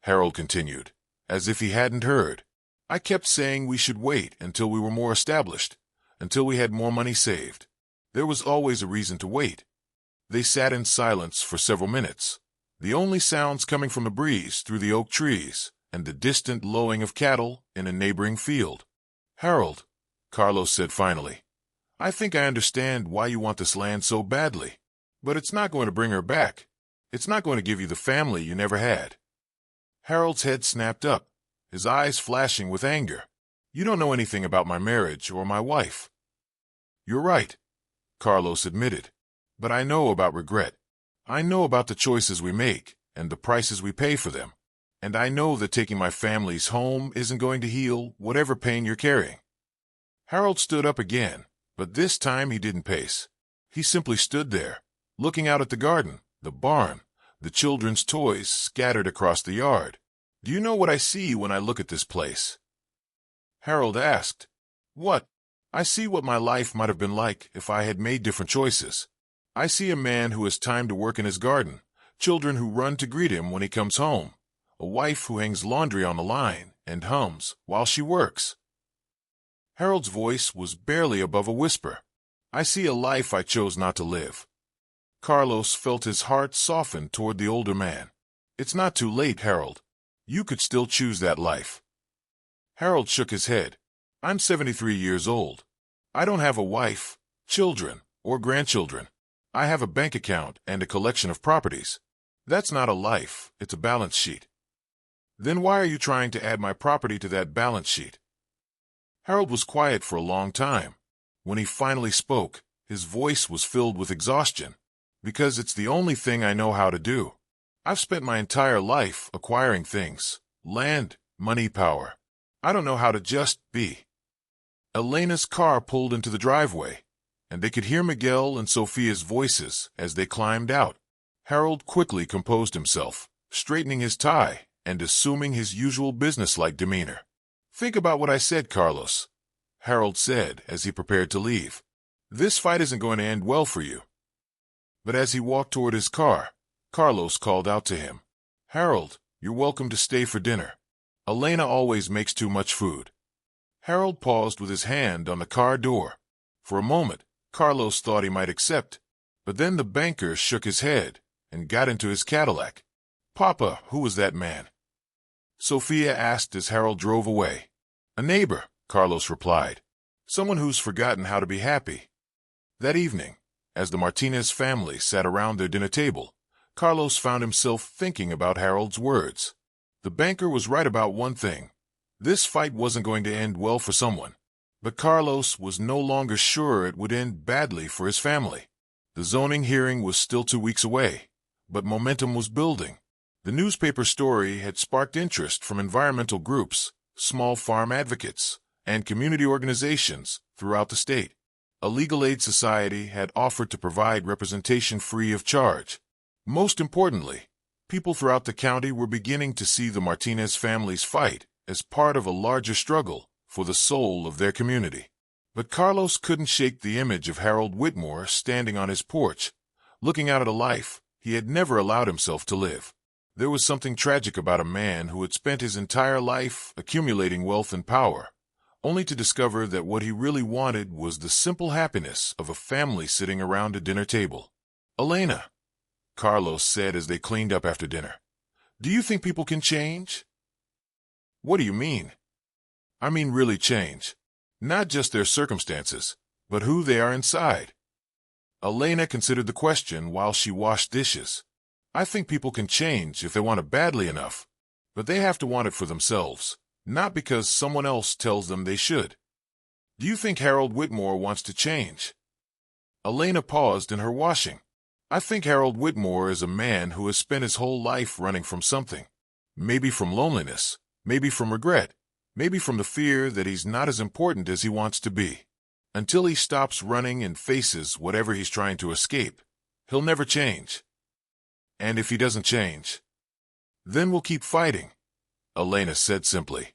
Harold continued, as if he hadn't heard. "I kept saying we should wait until we were more established, until we had more money saved. There was always a reason to wait." They sat in silence for several minutes, the only sounds coming from the breeze through the oak trees and the distant lowing of cattle in a neighboring field. "Harold," Carlos said finally, "I think I understand why you want this land so badly. But it's not going to bring her back. It's not going to give you the family you never had." Harold's head snapped up, his eyes flashing with anger. "You don't know anything about my marriage or my wife." "You're right," Carlos admitted. "But I know about regret. I know about the choices we make and the prices we pay for them. And I know that taking my family's home isn't going to heal whatever pain you're carrying." Harold stood up again, but this time he didn't pace. He simply stood there, looking out at the garden, the barn, the children's toys scattered across the yard. Do you know what I see when I look at this place? Harold asked. What? I see what my life might have been like if I had made different choices. I see a man who has time to work in his garden, children who run to greet him when he comes home, a wife who hangs laundry on the line and hums while she works. Harold's voice was barely above a whisper. I see a life I chose not to live. Carlos felt his heart soften toward the older man. It's not too late, Harold. You could still choose that life. Harold shook his head. I'm 73 years old. I don't have a wife, children, or grandchildren. I have a bank account and a collection of properties. That's not a life, it's a balance sheet. Then why are you trying to add my property to that balance sheet? Harold was quiet for a long time. When he finally spoke, his voice was filled with exhaustion. Because it's the only thing I know how to do. I've spent my entire life acquiring things, land, money, power. I don't know how to just be. Elena's car pulled into the driveway, and they could hear Miguel and Sophia's voices as they climbed out. Harold quickly composed himself, straightening his tie and assuming his usual businesslike demeanor. Think about what I said, Carlos, Harold said as he prepared to leave. This fight isn't going to end well for you. But as he walked toward his car, Carlos called out to him. Harold, you're welcome to stay for dinner. Elena always makes too much food. Harold paused with his hand on the car door. For a moment, Carlos thought he might accept, but then the banker shook his head and got into his Cadillac. Papa, who was that man? Sophia asked as Harold drove away. A neighbor, Carlos replied. Someone who's forgotten how to be happy. That evening, as the Martinez family sat around their dinner table, Carlos found himself thinking about Harold's words. The banker was right about one thing. This fight wasn't going to end well for someone. But Carlos was no longer sure it would end badly for his family. The zoning hearing was still 2 weeks away, but momentum was building. The newspaper story had sparked interest from environmental groups, small farm advocates, and community organizations throughout the state. A legal aid society had offered to provide representation free of charge. Most importantly, people throughout the county were beginning to see the Martinez family's fight as part of a larger struggle for the soul of their community. But Carlos couldn't shake the image of Harold Whitmore standing on his porch, looking out at a life he had never allowed himself to live. There was something tragic about a man who had spent his entire life accumulating wealth and power, only to discover that what he really wanted was the simple happiness of a family sitting around a dinner table. Elena, Carlos said as they cleaned up after dinner, do you think people can change? What do you mean? I mean really change. Not just their circumstances, but who they are inside. Elena considered the question while she washed dishes. I think people can change if they want it badly enough, but they have to want it for themselves, not because someone else tells them they should. Do you think Harold Whitmore wants to change? Elena paused in her washing. I think Harold Whitmore is a man who has spent his whole life running from something. Maybe from loneliness, maybe from regret, maybe from the fear that he's not as important as he wants to be. Until he stops running and faces whatever he's trying to escape, he'll never change. And if he doesn't change, then we'll keep fighting, Elena said simply.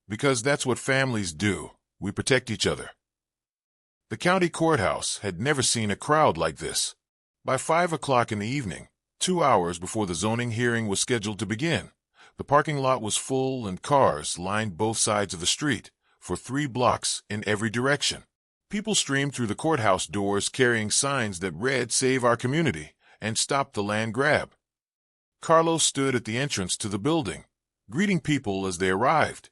Because that's what families do. We protect each other. The county courthouse had never seen a crowd like this. By 5 o'clock in the evening, 2 hours before the zoning hearing was scheduled to begin, the parking lot was full and cars lined both sides of the street for 3 blocks in every direction. People streamed through the courthouse doors carrying signs that read "Save Our Community" and "Stop the Land Grab." Carlos stood at the entrance to the building, greeting people as they arrived.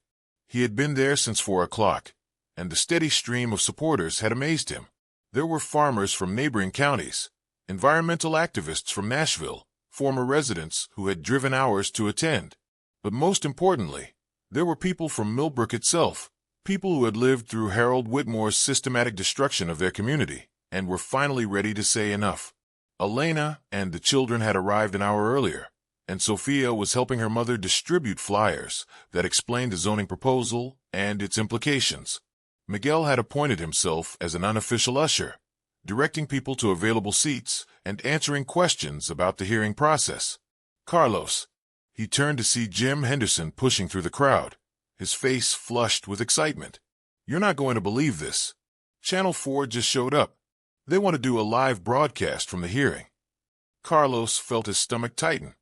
He had been there since 4 o'clock, and the steady stream of supporters had amazed him. There were farmers from neighboring counties, environmental activists from Nashville, former residents who had driven hours to attend. But most importantly, there were people from Millbrook itself, people who had lived through Harold Whitmore's systematic destruction of their community and were finally ready to say enough. Elena and the children had arrived an hour earlier, and Sophia was helping her mother distribute flyers that explained the zoning proposal and its implications. Miguel had appointed himself as an unofficial usher, directing people to available seats and answering questions about the hearing process. Carlos, He turned to see Jim Henderson pushing through the crowd, his face flushed with excitement. "You're not going to believe this. Channel 4 just showed up. They want to do a live broadcast from the hearing." Carlos felt his stomach tighten.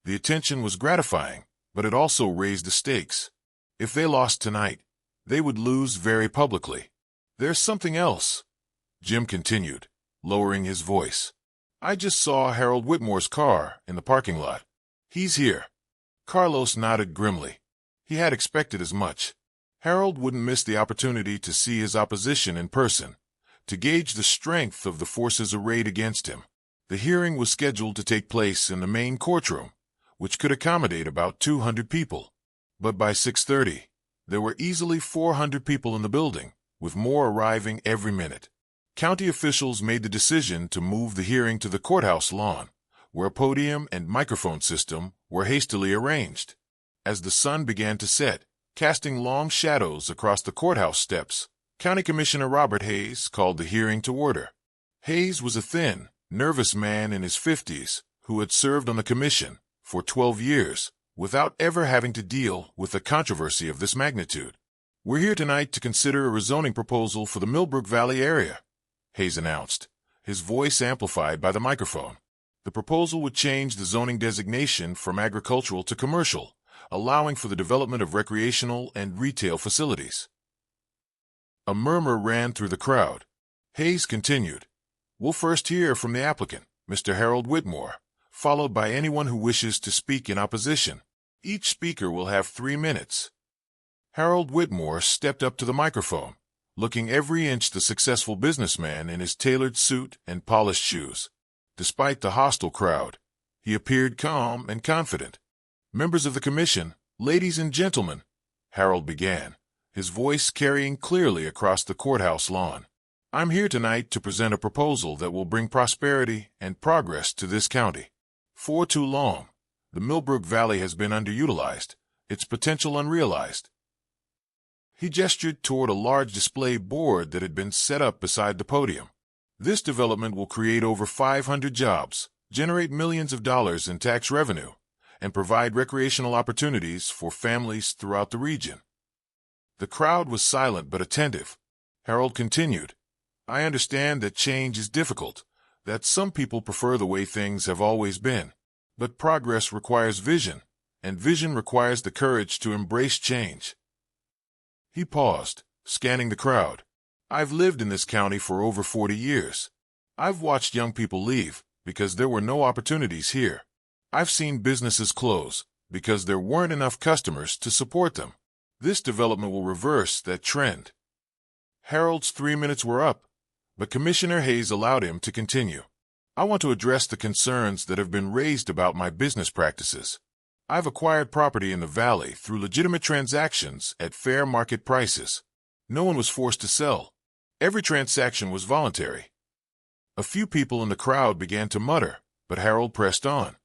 The attention was gratifying, but it also raised the stakes. If they lost tonight, they would lose very publicly. "There's something else," Jim continued, lowering his voice. "I just saw Harold Whitmore's car in the parking lot. He's here." Carlos nodded grimly. He had expected as much. Harold wouldn't miss the opportunity to see his opposition in person, to gauge the strength of the forces arrayed against him. The hearing was scheduled to take place in the main courtroom, which could accommodate about 200 people. But by 6:30, there were easily 400 people in the building, with more arriving every minute. County officials made the decision to move the hearing to the courthouse lawn, where a podium and microphone system were hastily arranged. As the sun began to set, casting long shadows across the courthouse steps, County Commissioner Robert Hayes called the hearing to order. Hayes was a thin, nervous man in his 50s who had served on the commission for 12 years without ever having to deal with a controversy of this magnitude. "We're here tonight to consider a rezoning proposal for the Millbrook Valley area," Hayes announced, his voice amplified by the microphone. The proposal would change the zoning designation from agricultural to commercial, allowing for the development of recreational and retail facilities. A murmur ran through the crowd. Hayes continued, "We'll first hear from the applicant, Mr. Harold Whitmore, followed by anyone who wishes to speak in opposition. Each speaker will have 3 minutes." Harold Whitmore stepped up to the microphone, looking every inch the successful businessman in his tailored suit and polished shoes. Despite the hostile crowd, he appeared calm and confident. "Members of the commission, ladies and gentlemen," Harold began, his voice carrying clearly across the courthouse lawn. "I'm here tonight to present a proposal that will bring prosperity and progress to this county. For too long, the Millbrook Valley has been underutilized, its potential unrealized." He gestured toward a large display board that had been set up beside the podium. "This development will create over 500 jobs, generate millions of dollars in tax revenue, and provide recreational opportunities for families throughout the region." The crowd was silent but attentive. Harold continued, "I understand that change is difficult, that some people prefer the way things have always been. But progress requires vision, and vision requires the courage to embrace change." He paused, scanning the crowd. "I've lived in this county for over 40 years. I've watched young people leave because there were no opportunities here. I've seen businesses close because there weren't enough customers to support them. This development will reverse that trend." Harold's 3 minutes were up, but Commissioner Hayes allowed him to continue. "I want to address the concerns that have been raised about my business practices. I've acquired property in the valley through legitimate transactions at fair market prices. No one was forced to sell. Every transaction was voluntary." A few people in the crowd began to mutter, but Harold pressed on.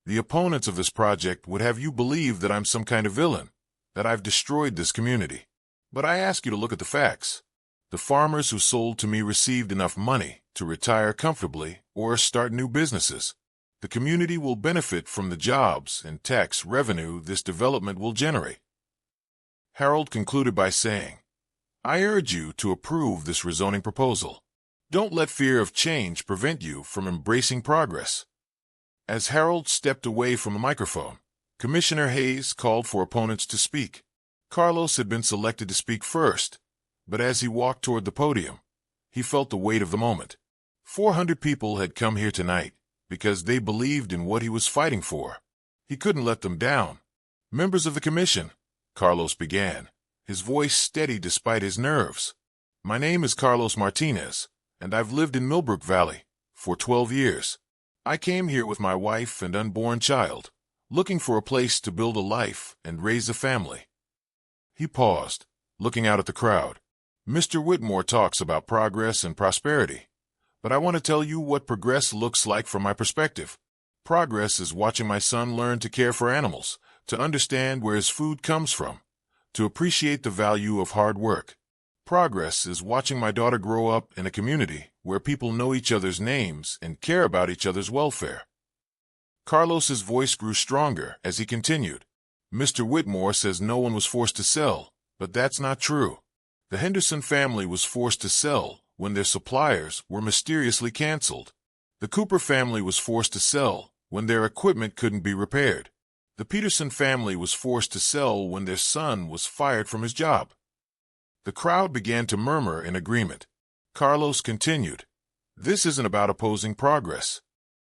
"The opponents of this project would have you believe that I'm some kind of villain, that I've destroyed this community. But I ask you to look at the facts. The farmers who sold to me received enough money to retire comfortably or start new businesses. The community will benefit from the jobs and tax revenue this development will generate." Harold concluded by saying, "I urge you to approve this rezoning proposal. Don't let fear of change prevent you from embracing progress." As Harold stepped away from the microphone, Commissioner Hayes called for opponents to speak. Carlos had been selected to speak first, but as he walked toward the podium, he felt the weight of the moment. 400 people had come here tonight because they believed in what he was fighting for. He couldn't let them down. "Members of the commission," Carlos began, his voice steady despite his nerves. "My name is Carlos Martinez, and I've lived in Millbrook Valley for 12 years. I came here with my wife and unborn child, looking for a place to build a life and raise a family." He paused, looking out at the crowd. "Mr. Whitmore talks about progress and prosperity, but I want to tell you what progress looks like from my perspective. Progress is watching my son learn to care for animals, to understand where his food comes from, to appreciate the value of hard work. Progress is watching my daughter grow up in a community where people know each other's names and care about each other's welfare." Carlos's voice grew stronger as he continued. Mr. Whitmore says no one was forced to sell, but that's not true. The Henderson family was forced to sell when their suppliers were mysteriously canceled. The Cooper family was forced to sell when their equipment couldn't be repaired. The Peterson family was forced to sell when their son was fired from his job. The crowd began to murmur in agreement. Carlos continued, "This isn't about opposing progress.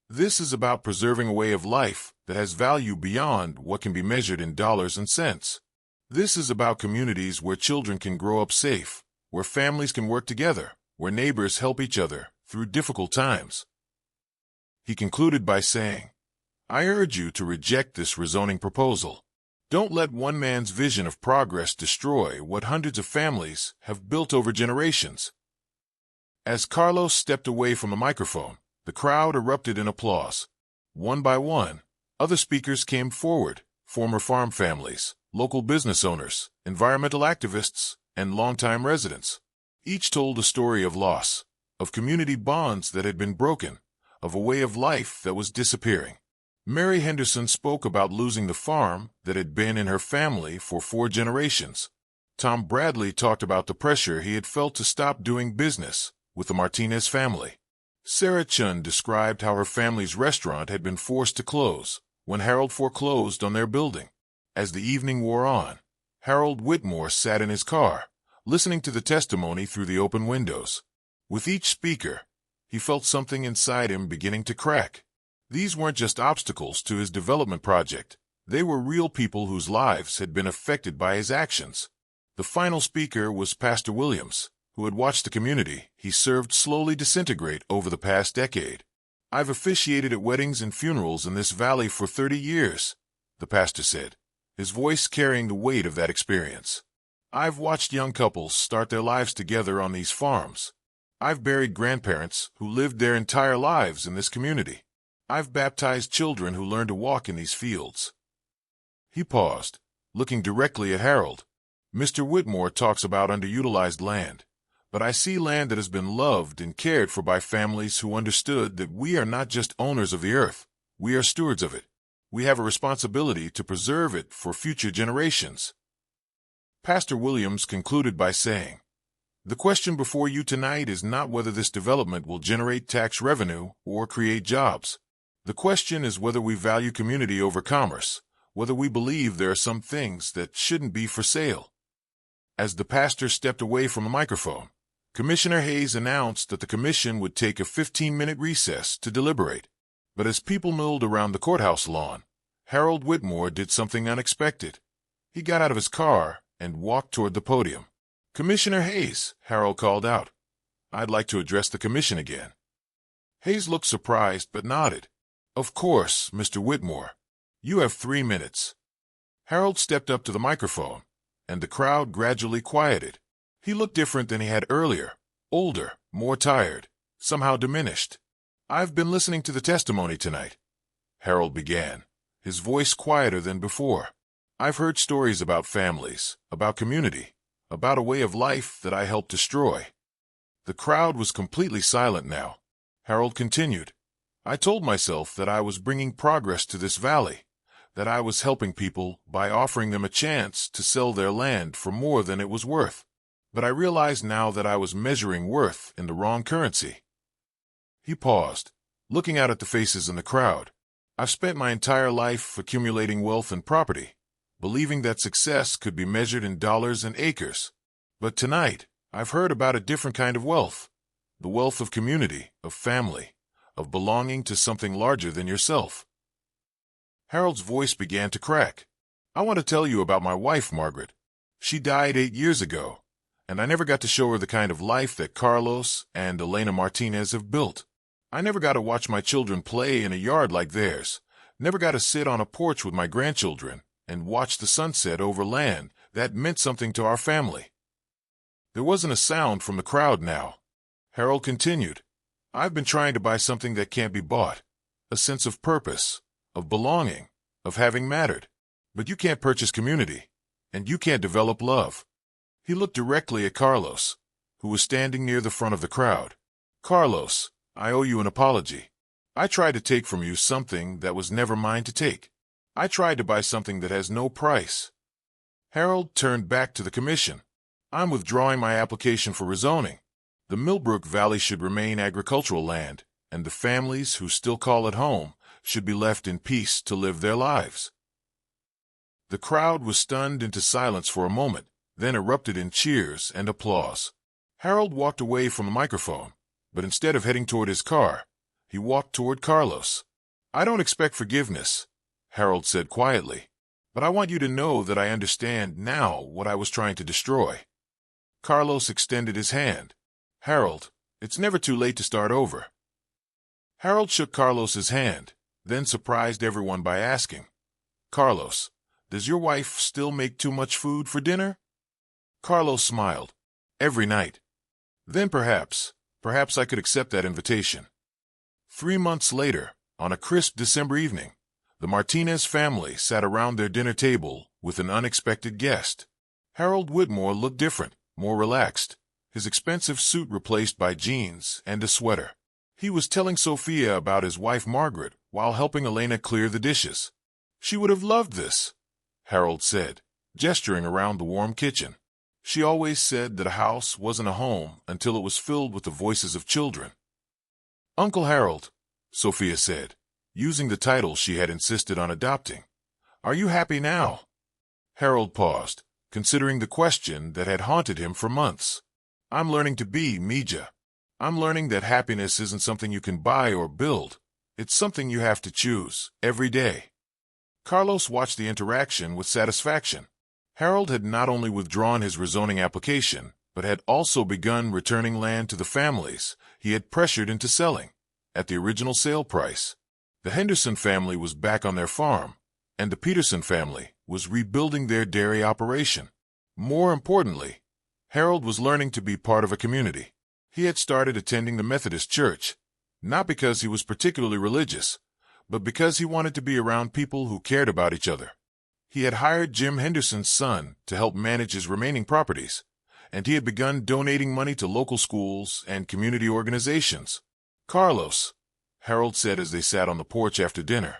This is about preserving a way of life that has value beyond what can be measured in dollars and cents. This is about communities where children can grow up safe, where families can work together, where neighbors help each other through difficult times." He concluded by saying, "I urge you to reject this rezoning proposal. Don't let one man's vision of progress destroy what hundreds of families have built over generations." As Carlos stepped away from the microphone, the crowd erupted in applause. One by one, other speakers came forward, former farm families, local business owners, environmental activists, and longtime residents. Each told a story of loss, of community bonds that had been broken, of a way of life that was disappearing. Mary Henderson spoke about losing the farm that had been in her family for 4 generations. Tom Bradley talked about the pressure he had felt to stop doing business with the Martinez family. Sarah Chun described how her family's restaurant had been forced to close when Harold foreclosed on their building. As the evening wore on, Harold Whitmore sat in his car, listening to the testimony through the open windows. With each speaker, he felt something inside him beginning to crack. These weren't just obstacles to his development project. They were real people whose lives had been affected by his actions. The final speaker was Pastor Williams, who had watched the community he served slowly disintegrate over the past decade. "I've officiated at weddings and funerals in this valley for 30 years, the pastor said, his voice carrying the weight of that experience. "I've watched young couples start their lives together on these farms. I've buried grandparents who lived their entire lives in this community. I've baptized children who learned to walk in these fields." He paused, looking directly at Harold. "Mr. Whitmore talks about underutilized land, but I see land that has been loved and cared for by families who understood that we are not just owners of the earth, we are stewards of it. We have a responsibility to preserve it for future generations." Pastor Williams concluded by saying, "The question before you tonight is not whether this development will generate tax revenue or create jobs. The question is whether we value community over commerce, whether we believe there are some things that shouldn't be for sale." As the pastor stepped away from the microphone, Commissioner Hayes announced that the commission would take a 15-minute recess to deliberate. But as people milled around the courthouse lawn, Harold Whitmore did something unexpected. He got out of his car and walked toward the podium. "Commissioner Hayes," Harold called out, "I'd like to address the commission again." Hayes looked surprised but nodded. "Of course, Mr. Whitmore. You have 3 minutes." Harold stepped up to the microphone, and the crowd gradually quieted. He looked different than he had earlier, older, more tired, somehow diminished. "I've been listening to the testimony tonight," Harold began, his voice quieter than before. "I've heard stories about families, about community, about a way of life that I helped destroy." The crowd was completely silent now. Harold continued, "I told myself that I was bringing progress to this valley, that I was helping people by offering them a chance to sell their land for more than it was worth. But I realized now that I was measuring worth in the wrong currency." He paused, looking out at the faces in the crowd. "I've spent my entire life accumulating wealth and property, believing that success could be measured in dollars and acres. But tonight, I've heard about a different kind of wealth, the wealth of community, of family, of belonging to something larger than yourself." Harold's voice began to crack. "I want to tell you about my wife, Margaret. She died 8 years ago, and I never got to show her the kind of life that Carlos and Elena Martinez have built. I never got to watch my children play in a yard like theirs, never got to sit on a porch with my grandchildren and watch the sunset over land that meant something to our family." There wasn't a sound from the crowd now. Harold continued, "I've been trying to buy something that can't be bought, a sense of purpose, of belonging, of having mattered. But you can't purchase community, and you can't develop love." He looked directly at Carlos, who was standing near the front of the crowd. "Carlos, I owe you an apology. I tried to take from you something that was never mine to take. I tried to buy something that has no price. Harold turned back to the commission. I'm withdrawing my application for rezoning. The Millbrook Valley should remain agricultural land, and the families who still call it home should be left in peace to live their lives. The crowd was stunned into silence for a moment, then erupted in cheers and applause. Harold walked away from the microphone, but instead of heading toward his car, he walked toward Carlos. I don't expect forgiveness, Harold said quietly, but I want you to know that I understand now what I was trying to destroy. Carlos extended his hand. Harold, it's never too late to start over. Harold shook Carlos's hand, then surprised everyone by asking, Carlos, does your wife still make too much food for dinner? Carlos smiled. Every night. Then perhaps I could accept that invitation. 3 months later, on a crisp December evening, the Martinez family sat around their dinner table with an unexpected guest. Harold Whitmore looked different, more relaxed, his expensive suit replaced by jeans and a sweater. He was telling Sophia about his wife Margaret while helping Elena clear the dishes. She would have loved this, Harold said, gesturing around the warm kitchen. She always said that a house wasn't a home until it was filled with the voices of children. Uncle Harold, Sophia said, using the title she had insisted on adopting. Are you happy now? Harold paused, considering the question that had haunted him for months. I'm learning to be, Mija. I'm learning that happiness isn't something you can buy or build. It's something you have to choose, every day. Carlos watched the interaction with satisfaction. Harold had not only withdrawn his rezoning application, but had also begun returning land to the families he had pressured into selling, at the original sale price. The Henderson family was back on their farm, and the Peterson family was rebuilding their dairy operation. More importantly, Harold was learning to be part of a community. He had started attending the Methodist church, not because he was particularly religious, but because he wanted to be around people who cared about each other. He had hired Jim Henderson's son to help manage his remaining properties, and he had begun donating money to local schools and community organizations. Carlos, Harold said as they sat on the porch after dinner,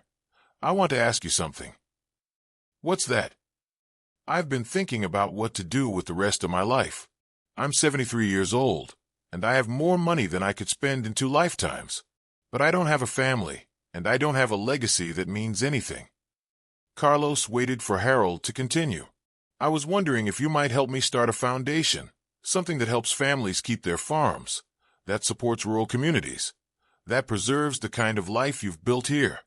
I want to ask you something. What's that? I've been thinking about what to do with the rest of my life. I'm 73 years old, and I have more money than I could spend in 2 lifetimes. But I don't have a family, and I don't have a legacy that means anything. Carlos waited for Harold to continue. I was wondering if you might help me start a foundation, something that helps families keep their farms, that supports rural communities, that preserves the kind of life you've built here.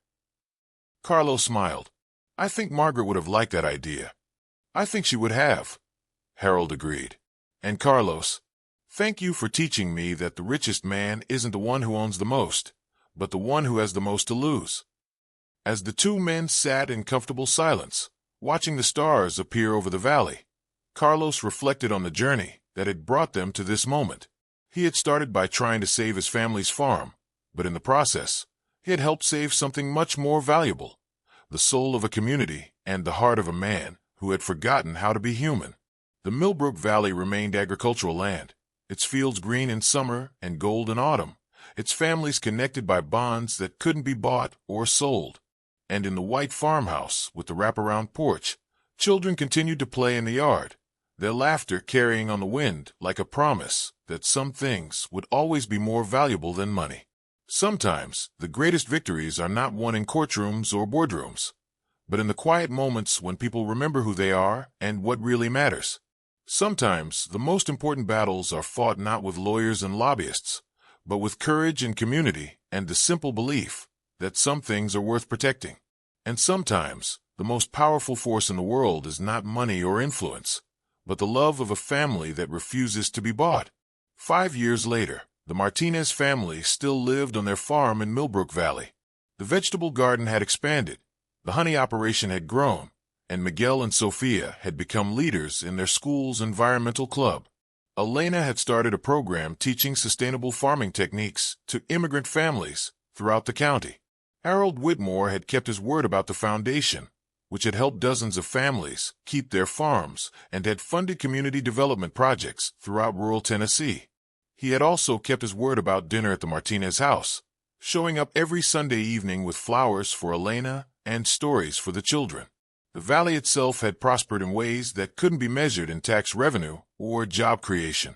Carlos smiled. I think Margaret would have liked that idea. I think she would have, Harold agreed. And Carlos, thank you for teaching me that the richest man isn't the one who owns the most, but the one who has the most to lose. As the 2 men sat in comfortable silence, watching the stars appear over the valley, Carlos reflected on the journey that had brought them to this moment. He had started by trying to save his family's farm, but in the process, he had helped save something much more valuable, the soul of a community and the heart of a man who had forgotten how to be human. The Millbrook Valley remained agricultural land, its fields green in summer and gold in autumn, its families connected by bonds that couldn't be bought or sold. And in the white farmhouse with the wraparound porch, children continued to play in the yard, their laughter carrying on the wind like a promise that some things would always be more valuable than money. Sometimes the greatest victories are not won in courtrooms or boardrooms, but in the quiet moments when people remember who they are and what really matters. Sometimes the most important battles are fought not with lawyers and lobbyists, but with courage and community and the simple belief that some things are worth protecting. And sometimes the most powerful force in the world is not money or influence, but the love of a family that refuses to be bought. 5 years later, the Martinez family still lived on their farm in Millbrook Valley. The vegetable garden had expanded, the honey operation had grown, and Miguel and Sophia had become leaders in their school's environmental club. Elena had started a program teaching sustainable farming techniques to immigrant families throughout the county. Harold Whitmore had kept his word about the foundation, which had helped dozens of families keep their farms and had funded community development projects throughout rural Tennessee. He had also kept his word about dinner at the Martinez house, showing up every Sunday evening with flowers for Elena and stories for the children. The valley itself had prospered in ways that couldn't be measured in tax revenue or job creation.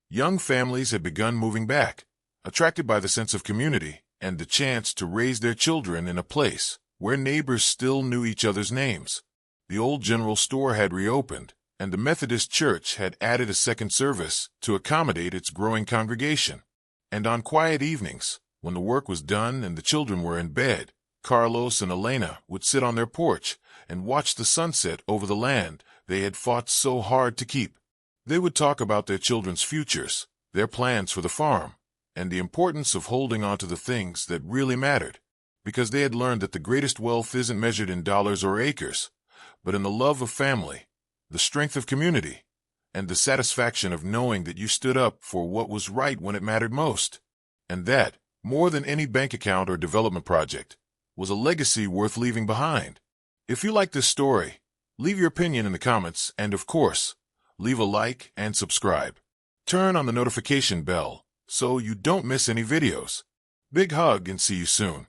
Young families had begun moving back, attracted by the sense of community and the chance to raise their children in a place where neighbors still knew each other's names. The old general store had reopened, and the Methodist Church had added a second service to accommodate its growing congregation. And on quiet evenings, when the work was done and the children were in bed, Carlos and Elena would sit on their porch and watch the sunset over the land they had fought so hard to keep. They would talk about their children's futures, their plans for the farm, and the importance of holding on to the things that really mattered, because they had learned that the greatest wealth isn't measured in dollars or acres, but in the love of family, the strength of community, and the satisfaction of knowing that you stood up for what was right when it mattered most. And that, more than any bank account or development project, was a legacy worth leaving behind. If you like this story, leave your opinion in the comments and, of course, leave a like and subscribe. Turn on the notification bell so you don't miss any videos. Big hug and see you soon.